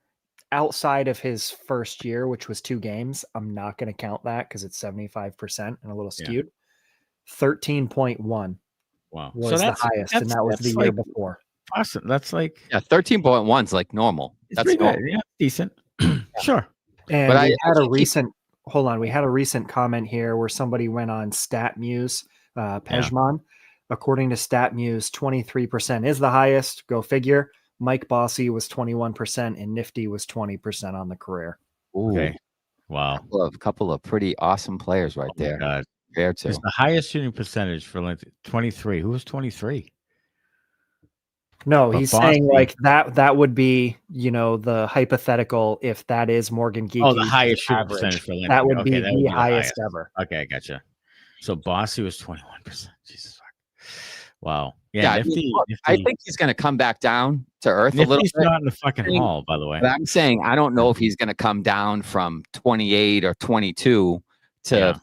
outside of his first year, which was 2 games, I'm not going to count that because it's 75% and a little Yeah. skewed. 13.1 Wow. was the highest, and that was the year before. Awesome. That's like 13.1 is like normal. it's That's pretty normal. good. Yeah, decent. Sure. And But we had a think recent we had a recent comment here where somebody went on StatMuse, Pejman. According to StatMuse, 23% is the highest. Go figure. Mike Bossy was 21% and Nifty was 20% on the career. Ooh, Okay. Wow. couple of pretty awesome players right Oh my there. God. Compared to. It's the highest shooting percentage for 23. Who was 23? No, But he's saying Bossy- like that would be, the hypothetical if that is Morgan Geekie. Oh, the highest shooting average. percentage for Lindsay. That would Okay, be that the would be the highest highest. ever. Okay, I gotcha. So Bossy was 21%. Jesus fuck. Wow. Yeah, I Nifty. think he's going to come back down to earth a little Nifty's bit. not in the fucking hall, by the way. But I'm saying I don't know if he's going to come down from 28 or 22 to Yeah.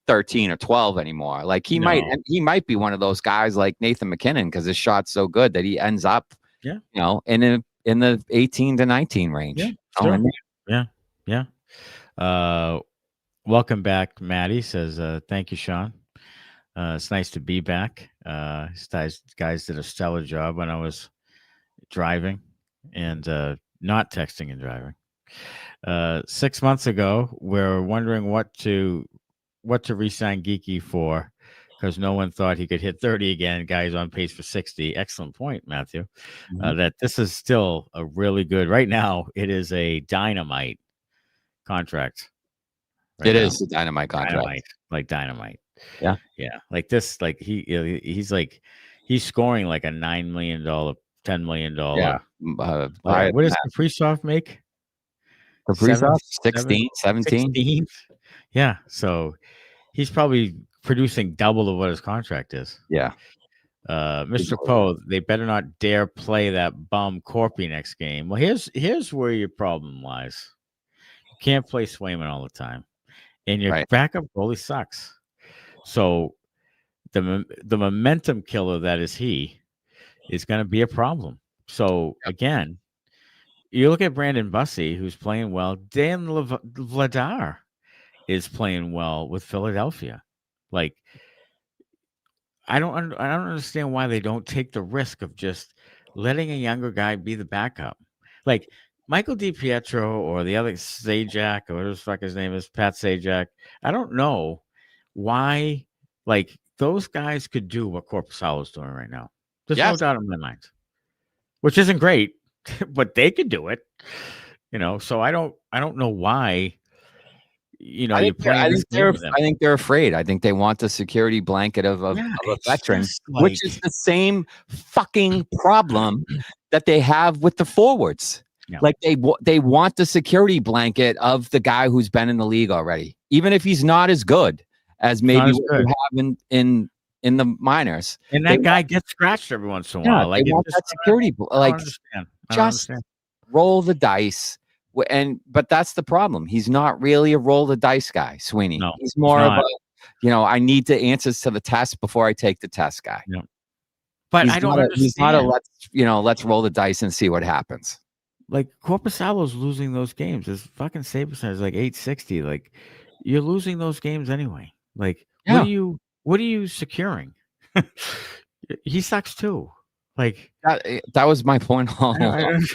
13 or 12 anymore. Like he No. might be one of those guys like Nathan McKinnon because his shot's so good that he ends up, Yeah. in the 18 to 19 range. Yeah, Oh, sure. and Yeah. Welcome back, Matty says, thank you, Sean. It's nice to be back. These guys did a stellar job when I was driving and not texting and driving. 6 months ago, we're wondering what to re-sign Geekie for because no one thought he could hit 30 again. Guy's on pace for 60. Excellent point, Matthew. That this is still a really good. Right now, it is a dynamite contract. it is a dynamite contract. Dynamite, like dynamite. Yeah. Like this, like he's scoring like a $9 million, $10 million. Yeah. What does Kaprizov make? Kaprizov? 16, 17? 16? Yeah. So he's probably producing double of what his contract is. Yeah. Mr. Poe, they better not dare play that bum Korpi next game. Well, here's where your problem lies. You can't play Swayman all the time, and your backup goalie sucks. So the momentum killer that is he is going to be a problem. So again, you look at Brandon Bussey, who's playing well. Dan Vladar is playing well with Philadelphia. Like, I don't understand why they don't take the risk of just letting a younger guy be the backup. Like Michael DiPietro or the other Sajak or whatever the fuck his name is, Pat Sajak. I don't know why, like, those guys could do what Korpisalo is doing right now. There's no doubt in my mind. Which isn't great, but they could do it. So I don't know why. I think they're afraid. I think they want the security blanket of a veteran, which is the same fucking problem that they have with the forwards. Yeah. Like they want the security blanket of the guy who's been in the league already, even if he's not as good as maybe what you have in the minors. And that guy gets scratched every once in a while. Like they want that security, just roll the dice. But that's the problem. He's not really a roll the dice guy, Sweeney. No, he's more of a, I need the answers to the test before I take the test guy. Yeah. But I don't understand. He's not a let's roll the dice and see what happens. Like Korpisalo's losing those games. His fucking save percentage is like 860. Like you're losing those games anyway. Like what are you securing? He sucks too. Like that was my point all along.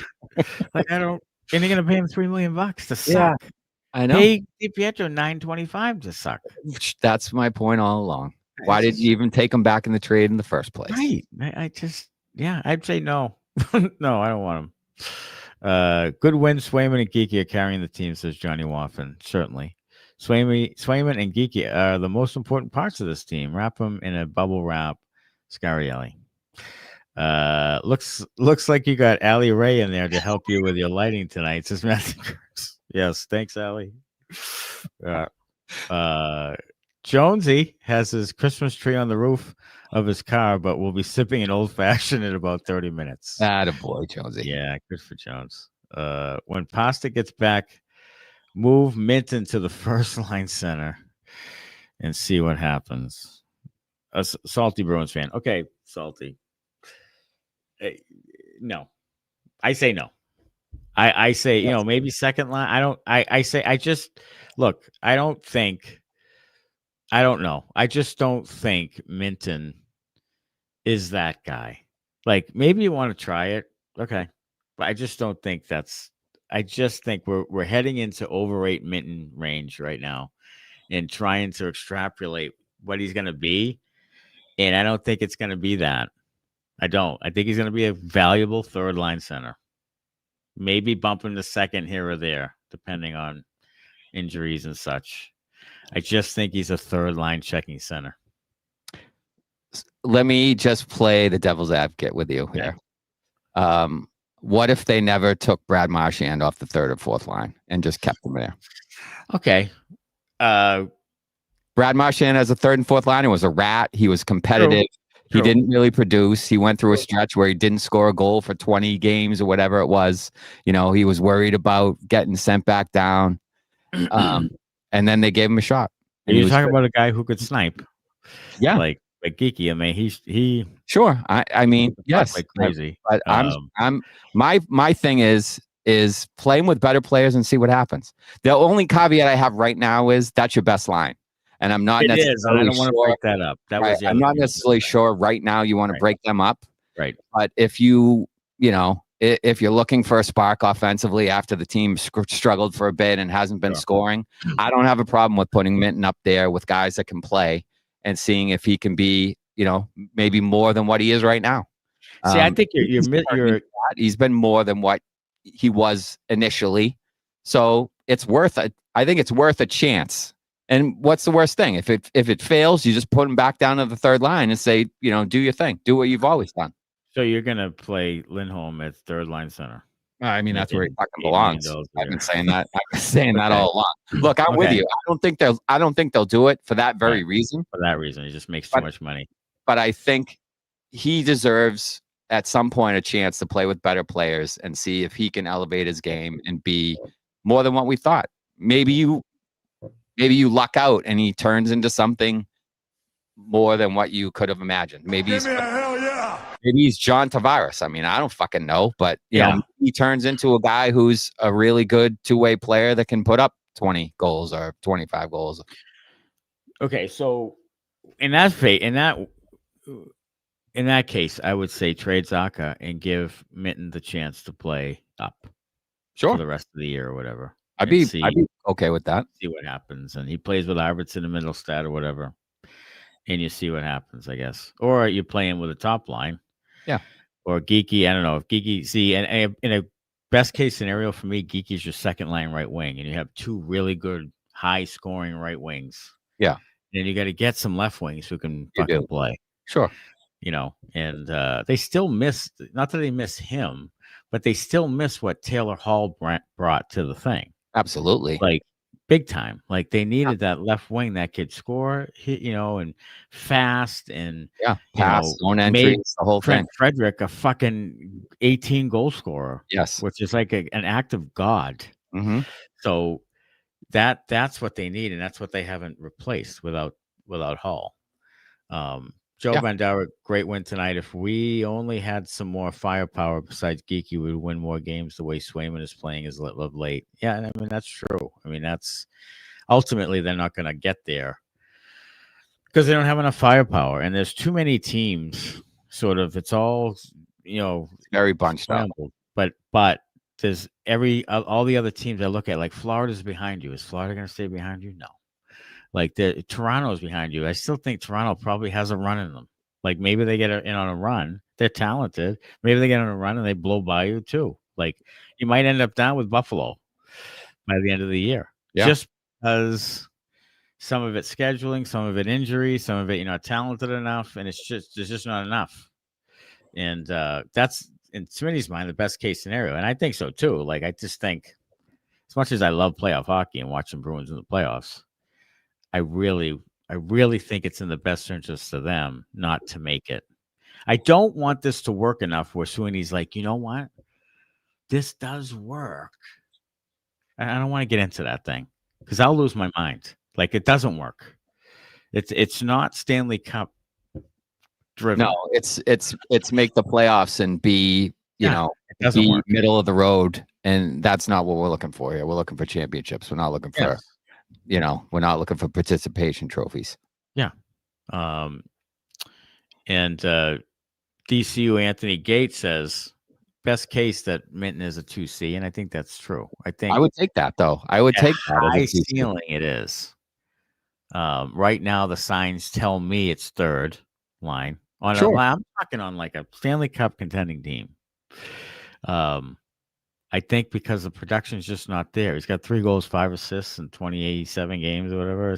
And they're gonna pay him $3 million to suck. Yeah, I know. Pay DiPietro $925 to suck. That's my point all along. Why did you even take him back in the trade in the first place? Right. I'd say no. No, I don't want him. Good win. Swayman and Geekie are carrying the team, says Johnny Waffen. Certainly. Swayman and Geekie are the most important parts of this team. Wrap them in a bubble wrap. Scarielli. Looks like you got Allie Ray in there to help you with your lighting tonight, says Matthew Kurtz. Yes, thanks, Allie. Jonesy has his Christmas tree on the roof of his car, but will be sipping an old fashioned in about 30 minutes. Attaboy, Jonesy. Yeah, good for Jones. When Pasta gets back, move Minton to the first line center and see what happens. A salty Bruins fan. Okay, salty. No. I say no. I say, maybe second line. I don't know. I just don't think Minton is that guy. Like, maybe you want to try it. Okay. But I just don't think I just think we're heading into overrate Minton range right now and trying to extrapolate what he's going to be. And I don't think it's going to be that. I don't. I think he's going to be a valuable third line center. Maybe bump him to second here or there, depending on injuries and such. I just think he's a third line checking center. Let me just play the devil's advocate with you here. What if they never took Brad Marchand off the third or fourth line and just kept him there? Okay. Brad Marchand as a third and fourth liner was a rat. He was competitive. True. He didn't really produce. He went through a stretch where he didn't score a goal for 20 games or whatever it was. He was worried about getting sent back down. And then they gave him a shot. And you're talking about a guy who could snipe. Yeah. Like Geekie. I mean, he sure. I mean, yes. Like crazy. But my thing is playing with better players and see what happens. The only caveat I have right now is that's your best line. And I'm not necessarily I don't want to break that up. I'm not necessarily sure right now you want to break them up. Right. But if if you're looking for a spark offensively after the team struggled for a bit and hasn't been scoring, I don't have a problem with putting Minton up there with guys that can play and seeing if he can be, maybe more than what he is right now. See, I think he's been more than what he was initially. So I think it's worth a chance. And what's the worst thing? If it fails, you just put him back down to the third line and say, do your thing. Do what you've always done. So you're going to play Lindholm at third line center. I mean, that's where he fucking belongs. I've been saying that. All along. Look, I'm with you. I don't think they'll do it for that very reason. For that reason, he just makes too much money. But I think he deserves at some point a chance to play with better players and see if he can elevate his game and be more than what we thought. Maybe you luck out and he turns into something more than what you could have imagined. Maybe he's John Tavares. I mean, I don't fucking know, but he turns into a guy who's a really good two-way player that can put up 20 goals or 25 goals. Okay, so in that case, I would say trade Zacha and give Minton the chance to play up for the rest of the year or whatever. I'd be okay with that. See what happens. And he plays with Arvidsson in Middlestad or whatever. And you see what happens, I guess. Or you play him with a top line. Yeah. Or Geekie. I don't know. If Geekie, and in a best case scenario for me, Geekie's your second line right wing. And you have two really good, high scoring right wings. Yeah. And you got to get some left wings who can fucking play. Sure. And they still miss, not that they miss him, but they still miss what Taylor Hall brought to the thing. Absolutely. Like big time. Like they needed that left wing that could score, and fast and pass, own entries, the whole thing. Frederick, a fucking 18 goal scorer. Yes. Which is like an act of God. Mm-hmm. So that's what they need, and that's what they haven't replaced without Hall. Joe Bandera, great win tonight. If we only had some more firepower besides Geekie, we would win more games the way Swayman is playing is of late. Yeah, I mean, that's true. I mean, that's ultimately they're not going to get there because they don't have enough firepower. And there's too many teams, sort of. It's all, it's very bunched up. But there's all the other teams I look at, like Florida's behind you. Is Florida going to stay behind you? No. Like Toronto's behind you. I still think Toronto probably has a run in them. Like maybe they get in on a run. They're talented. Maybe they get on a run and they blow by you too. Like you might end up down with Buffalo by the end of the year, just because some of it scheduling, some of it injury, some of it you're not talented enough, and there's just not enough. And that's in Smitty's mind the best case scenario, and I think so too. Like I just think, as much as I love playoff hockey and watching Bruins in the playoffs, I really think it's in the best interest of them not to make it. I don't want this to work enough where Sweeney's like, you know what? This does work. I don't want to get into that thing because I'll lose my mind. Like it doesn't work. It's not Stanley Cup driven. No, it's make the playoffs and be, you know, be work. middle of the road. And that's not what we're looking for here. We're looking for championships. We're not looking for, you know, we're not looking for participation trophies. Yeah. And DCU Anthony Gates says best case that Minton is a 2C, and I think that's true. I would take that though. I would take that. High ceiling it is. Right now the signs tell me it's third line. I'm talking on like a Stanley Cup contending team. I think because the production is just not there. He's got 3 goals, 5 assists in 87 games or whatever.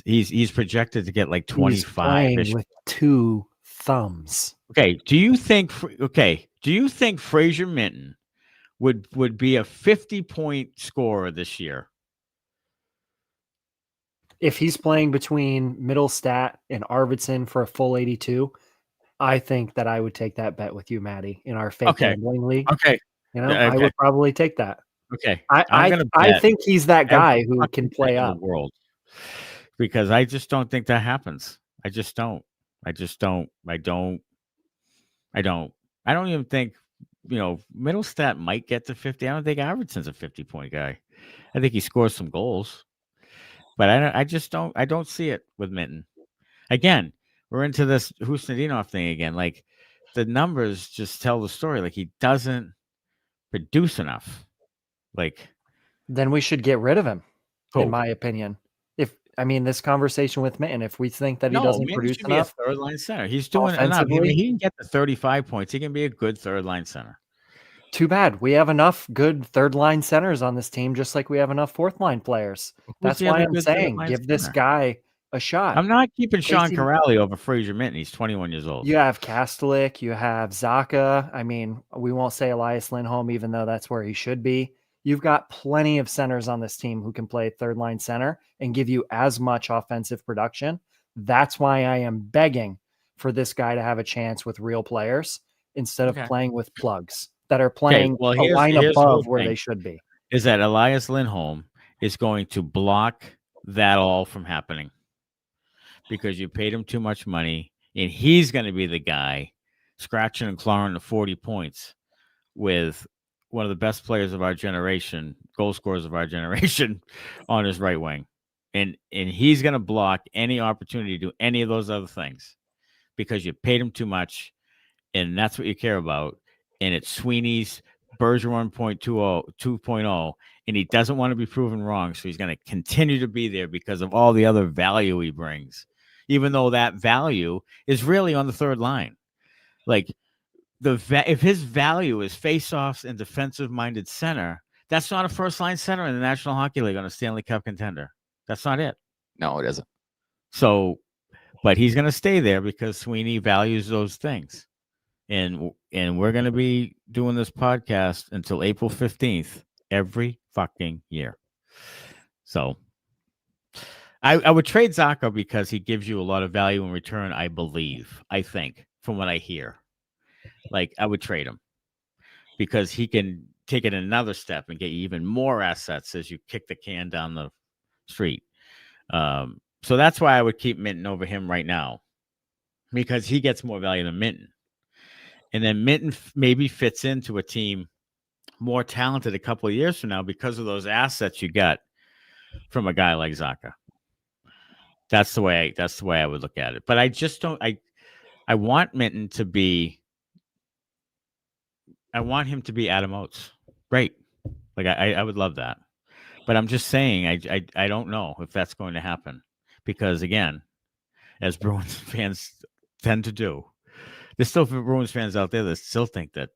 He's projected to get like 25 with 2 thumbs. Okay. Do you think Fraser Minton would be a 50-point scorer this year? If he's playing between Middlestat and Arvidsson for a full 82, I think that I would take that bet with you, Matty, in our fake gambling league. Okay. You know, I would probably take that. Okay. I think he's that guy who can play up. World. Because I just don't think that happens. I don't even think, you know, Middlestat might get to 50. I don't think Arvidsson's a 50-point guy. I think he scores some goals. But I don't see it with Minton. Again, we're into this Husnudinov thing again. Like the numbers just tell the story. Like he doesn't produce enough. Like then we should get rid of him, in my opinion. This conversation with Minton, if we think that he doesn't produce enough, be a third line center. He's doing enough. He can get the 35 points. He can be a good third line center. Too bad. We have enough good third line centers on this team, just like we have enough fourth line players. That's why I'm saying give this guy a shot. I'm not keeping Sean Corrali over Fraser Minton. He's 21 years old. You have Kastelic, you have Zacha. We won't say Elias Lindholm, even though that's where he should be. You've got plenty of centers on this team who can play third line center and give you as much offensive production. That's why I am begging for this guy to have a chance with real players instead of playing with plugs that are playing a line above where they should be. Is that Elias Lindholm is going to block that all from happening because you paid him too much money, and he's going to be the guy scratching and clawing the 40 points with one of the best players of our generation, goal scorers of our generation, on his right wing. And he's going to block any opportunity to do any of those other things because you paid him too much, and that's what you care about. And it's Sweeney's Bergeron 2.0, and he doesn't want to be proven wrong, so he's going to continue to be there because of all the other value he brings, even though that value is really on the third line. Like, if his value is face-offs and defensive-minded center, that's not a first-line center in the National Hockey League on a Stanley Cup contender. That's not it. No, it isn't. So, but he's going to stay there because Sweeney values those things. And we're going to be doing this podcast until April 15th every fucking year. So I would trade Zacha because he gives you a lot of value in return, I think, from what I hear. Like, I would trade him because he can take it another step and get you even more assets as you kick the can down the street. So that's why I would keep Minton over him right now, because he gets more value than Minton. And then Minton maybe fits into a team more talented a couple of years from now because of those assets you got from a guy like Zacha. That's the way I would look at it. But I just don't. I want Minton to be. I want him to be Adam Oates. Great. Like I would love that. But I'm just saying I don't know if that's going to happen because, again, as Bruins fans tend to do, there's still Bruins fans out there that still think that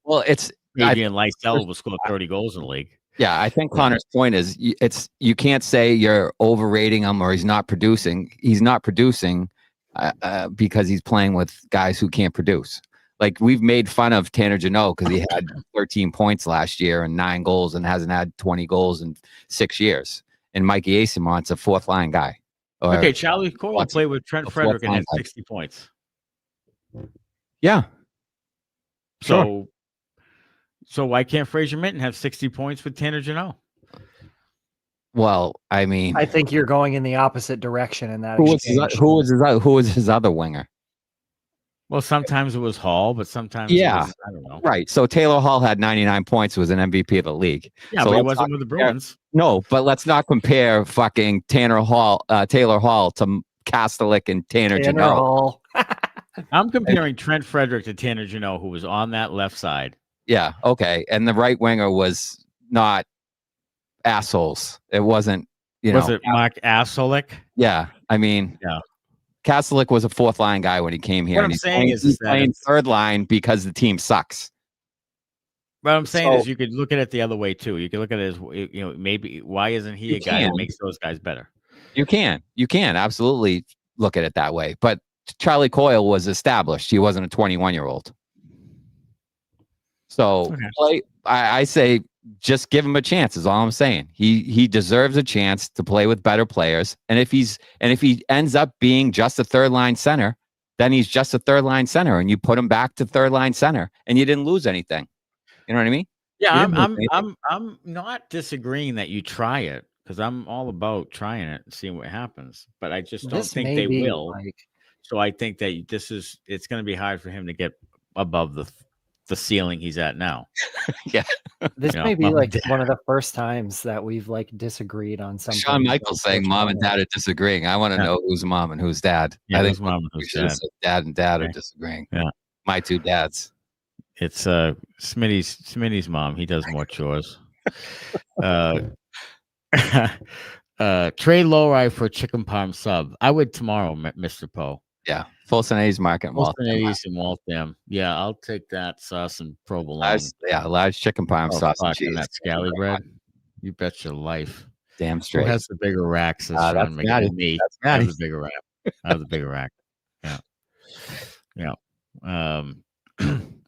Well, it's Fabian Lysell will score 30 goals in the league. Yeah, I think Connor's point is you can't say you're overrating him or he's not producing. He's not producing because he's playing with guys who can't produce. Like we've made fun of Tanner Jeannot because he had 13 points last year and 9 goals and hasn't had 20 goals in 6 years. And Mikey Eyssimont's a fourth line guy. Okay, Charlie Coyle played with Trent Frederick and had 60 points. Yeah. So why can't Fraser Minton have 60 points with Tanner Jeannot? Well, I mean, I think you're going in the opposite direction in that. Who was his other winger? Well, sometimes it was Hall, but sometimes it was, I don't know. Right. So Taylor Hall had 99 points, was an MVP of the league. Yeah, so but he wasn't with the Bruins. No, but let's not compare fucking Taylor Hall to Kastelic and Tanner Jeannot. I'm comparing Trent Frederick to Tanner Jeannot, who was on that left side. Yeah, okay. And the right winger was not assholes. It wasn't, Was it Mark Kastelic? Yeah. I mean, yeah. Kastelic was a fourth line guy when he came here. What I'm saying is he's playing third line because the team sucks. What I'm saying is you could look at it the other way too. You can look at it as, maybe why isn't he a guy that makes those guys better? You can absolutely look at it that way. But Charlie Coyle was established. He wasn't a 21-year-old. So I say just give him a chance is all I'm saying. He deserves a chance to play with better players. And if he ends up being just a third line center, then he's just a third line center and you put him back to third line center and you didn't lose anything. You know what I mean? Yeah, I'm not disagreeing that you try it because I'm all about trying it and seeing what happens. But I just don't think they will. So I think that it's going to be hard for him to get above the ceiling he's at now. Yeah. This may be like one of the first times that we've like disagreed on something. Sean Michael's saying mom and dad are disagreeing. I want to know who's mom and who's dad. Yeah, I think mom and who's dad. Dad and dad are disagreeing. Yeah. My two dads. It's Smitty's mom. He does more chores. Trade Lohrei for chicken parm sub. I would tomorrow, Mr. Poe. Yeah. Fulton Market. Fulton and Waltham. Yeah, I'll take that sauce and provolone. Large chicken parm sauce and cheese. And that scally bread. You bet your life. Damn straight. Who has the bigger rack? Says that's me. I have the bigger rack. I have the bigger rack. Yeah.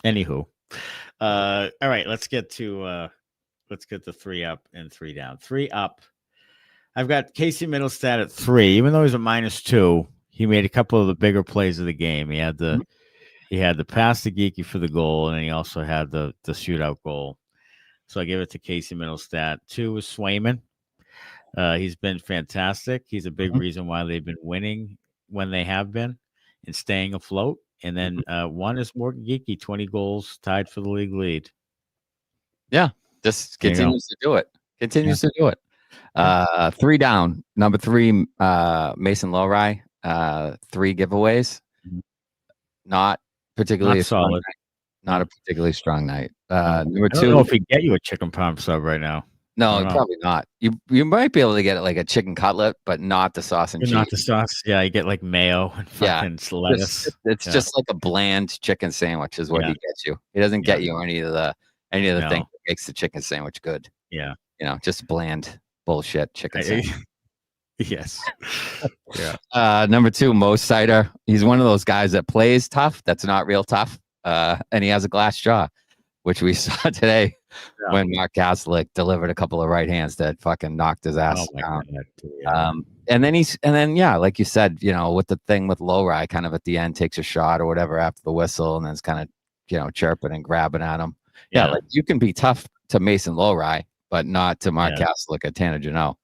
Anywho. All right, let's get the 3 up and 3 down. 3 up. I've got Casey Mittelstadt at 3, even though he's a -2. He made a couple of the bigger plays of the game. He had the pass to Geekie for the goal, and he also had the shootout goal. So I give it to Casey Mittelstadt. 2 is Swayman. He's been fantastic. He's a big reason why they've been winning when they have been and staying afloat. And then 1 is Morgan Geekie, 20 goals, tied for the league lead. Yeah, just continues to do it. Continues to do it. 3 down. Number 3, Mason Lohrei. 3 giveaways. Not particularly solid. Not a particularly strong night. Number 2. I don't know if he'd get you a chicken parm sub right now. No, probably not. You might be able to get it like a chicken cutlet, but not the sauce and cheese. Not the sauce. Yeah, you get like mayo and fucking lettuce. It's just like a bland chicken sandwich is what he gets you. He doesn't get you any of the thing that makes the chicken sandwich good. Yeah. Just bland bullshit chicken sandwich. Yes. Yeah. Number 2, Mo Sider. He's one of those guys that plays tough. That's not real tough. And he has a glass jaw, which we saw today when Mark Kastelic delivered a couple of right hands that fucking knocked his ass down. And then like you said, with the thing with Lohrei, kind of at the end takes a shot or whatever after the whistle, and then it's kind of chirping and grabbing at him. Yeah, like you can be tough to Mason Lohrei, but not to Mark Kastelic or Tanner Jeannot.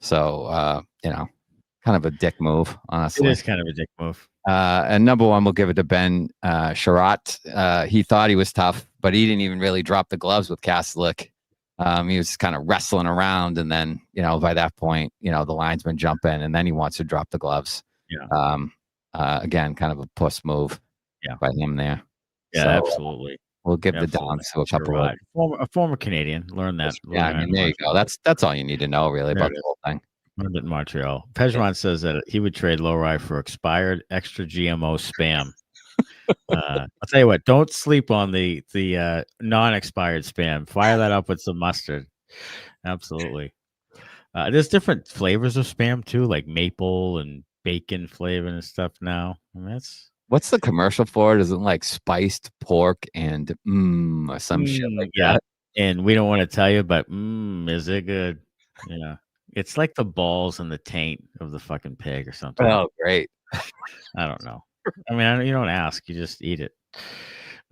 So kind of a dick move, honestly. It is kind of a dick move. And number 1, we'll give it to Ben Sherratt. He thought he was tough, but he didn't even really drop the gloves with Kastelic. He was kind of wrestling around, and then by that point, the linesman jump in, and then he wants to drop the gloves. Yeah. Again, kind of a puss move. Yeah. By him there. Yeah, so, absolutely. We'll give the downs to a couple of a former Canadian. Learn that. There you go. That's all you need to know really about the whole thing. Learned it in Montreal. Pejman says that he would trade Lohrei for expired extra GMO spam. I'll tell you what. Don't sleep on the non-expired Spam. Fire that up with some mustard. Absolutely. There's different flavors of Spam too, like maple and bacon flavor and stuff now. I mean, that's What's the commercial for it? Is it like spiced pork and or some shit like that? And we don't want to tell you, but is it good? Yeah. It's like the balls and the taint of the fucking pig or something. Oh, great. I don't know. I mean, you don't ask, you just eat it.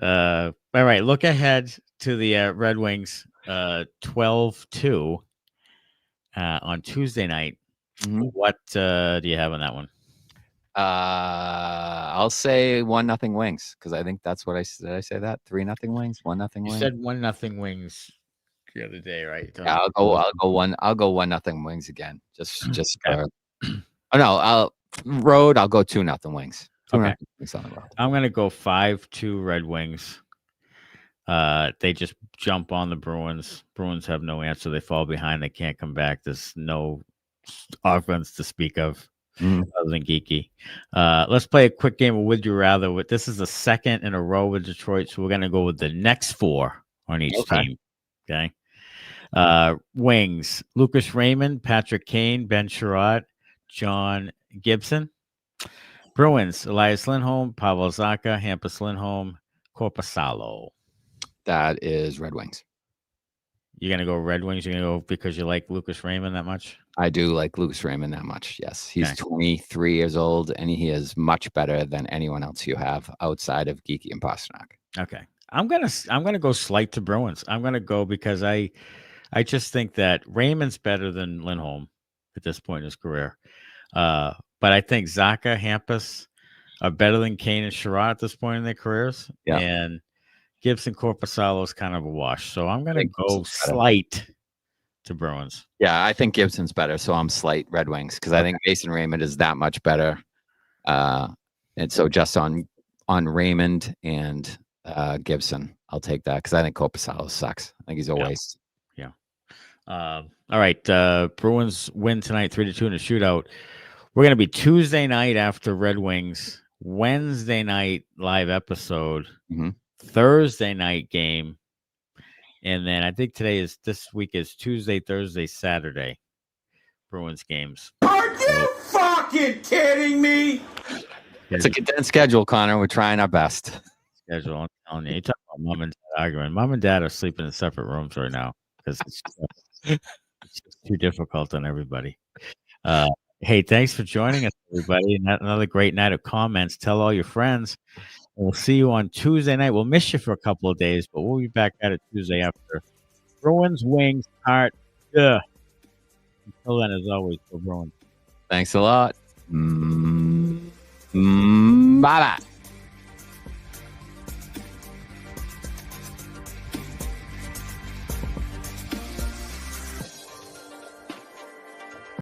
All right, look ahead to the Red Wings 12-2 on Tuesday night. Mhm. What do you have on that one? I'll say 1-0 Wings because I think that's what I said. Did I say that 3-0 Wings, 1-0 Wings? You said 1-0 Wings the other day, right? Yeah, I'll go 1-0 Wings again. Just Okay. Oh no, I'll go 2-0 Wings. 2-0 Okay. Wings on the road. I'm gonna go 5-2 Red Wings. They just jump on the Bruins. Bruins have no answer. They fall behind. They can't come back. There's no offense to speak of other than Geekie. Let's play a quick game of Would You Rather. This is the second in a row with Detroit, so we're going to go with the next 4 on each team. Okay. Wings, Lucas Raymond, Patrick Kane, Ben Sherratt, John Gibson. Bruins, Elias Lindholm, Pavel Zacha, Hampus Lindholm, Korpisalo. That is Red Wings. You're going to go Red Wings? You're going to go because you like Lucas Raymond that much? I do like Lucas Raymond that much, yes. He's Okay. 23 years old, and he is much better than anyone else you have outside of Geekie and Pastrnak. Okay. I'm gonna go slight to Bruins. I'm gonna go because I just think that Raymond's better than Lindholm at this point in his career. But I think Zacha, Hampus are better than Kane and Sherratt at this point in their careers. Yeah. And Gibson Korpisalo is kind of a wash. So I'm gonna go Gibson's better. slight to Bruins. Yeah, I think Gibson's better, so I'm slight Red Wings because I think Mason Raymond is that much better. And so just on Raymond and Gibson, I'll take that because I think Korpisalo sucks. I think he's a waste. Yeah. All right. Bruins win tonight 3-2 in a shootout. We're going to be Tuesday night after Red Wings, Wednesday night live episode, Thursday night game. And then I think this week is Tuesday, Thursday, Saturday. Bruins games. Are you fucking kidding me? It's a condensed schedule, Connor. We're trying our best. Schedule. I'm telling you. You talk about mom and dad arguing. Mom and dad are sleeping in separate rooms right now because it's just too difficult on everybody. Hey, thanks for joining us, everybody. Another great night of comments. Tell all your friends. We'll see you on Tuesday night. We'll miss you for a couple of days, but we'll be back at it Tuesday after Bruins, Wings, Heart. Until then, as always, go Bruins. Thanks a lot. Bye-bye.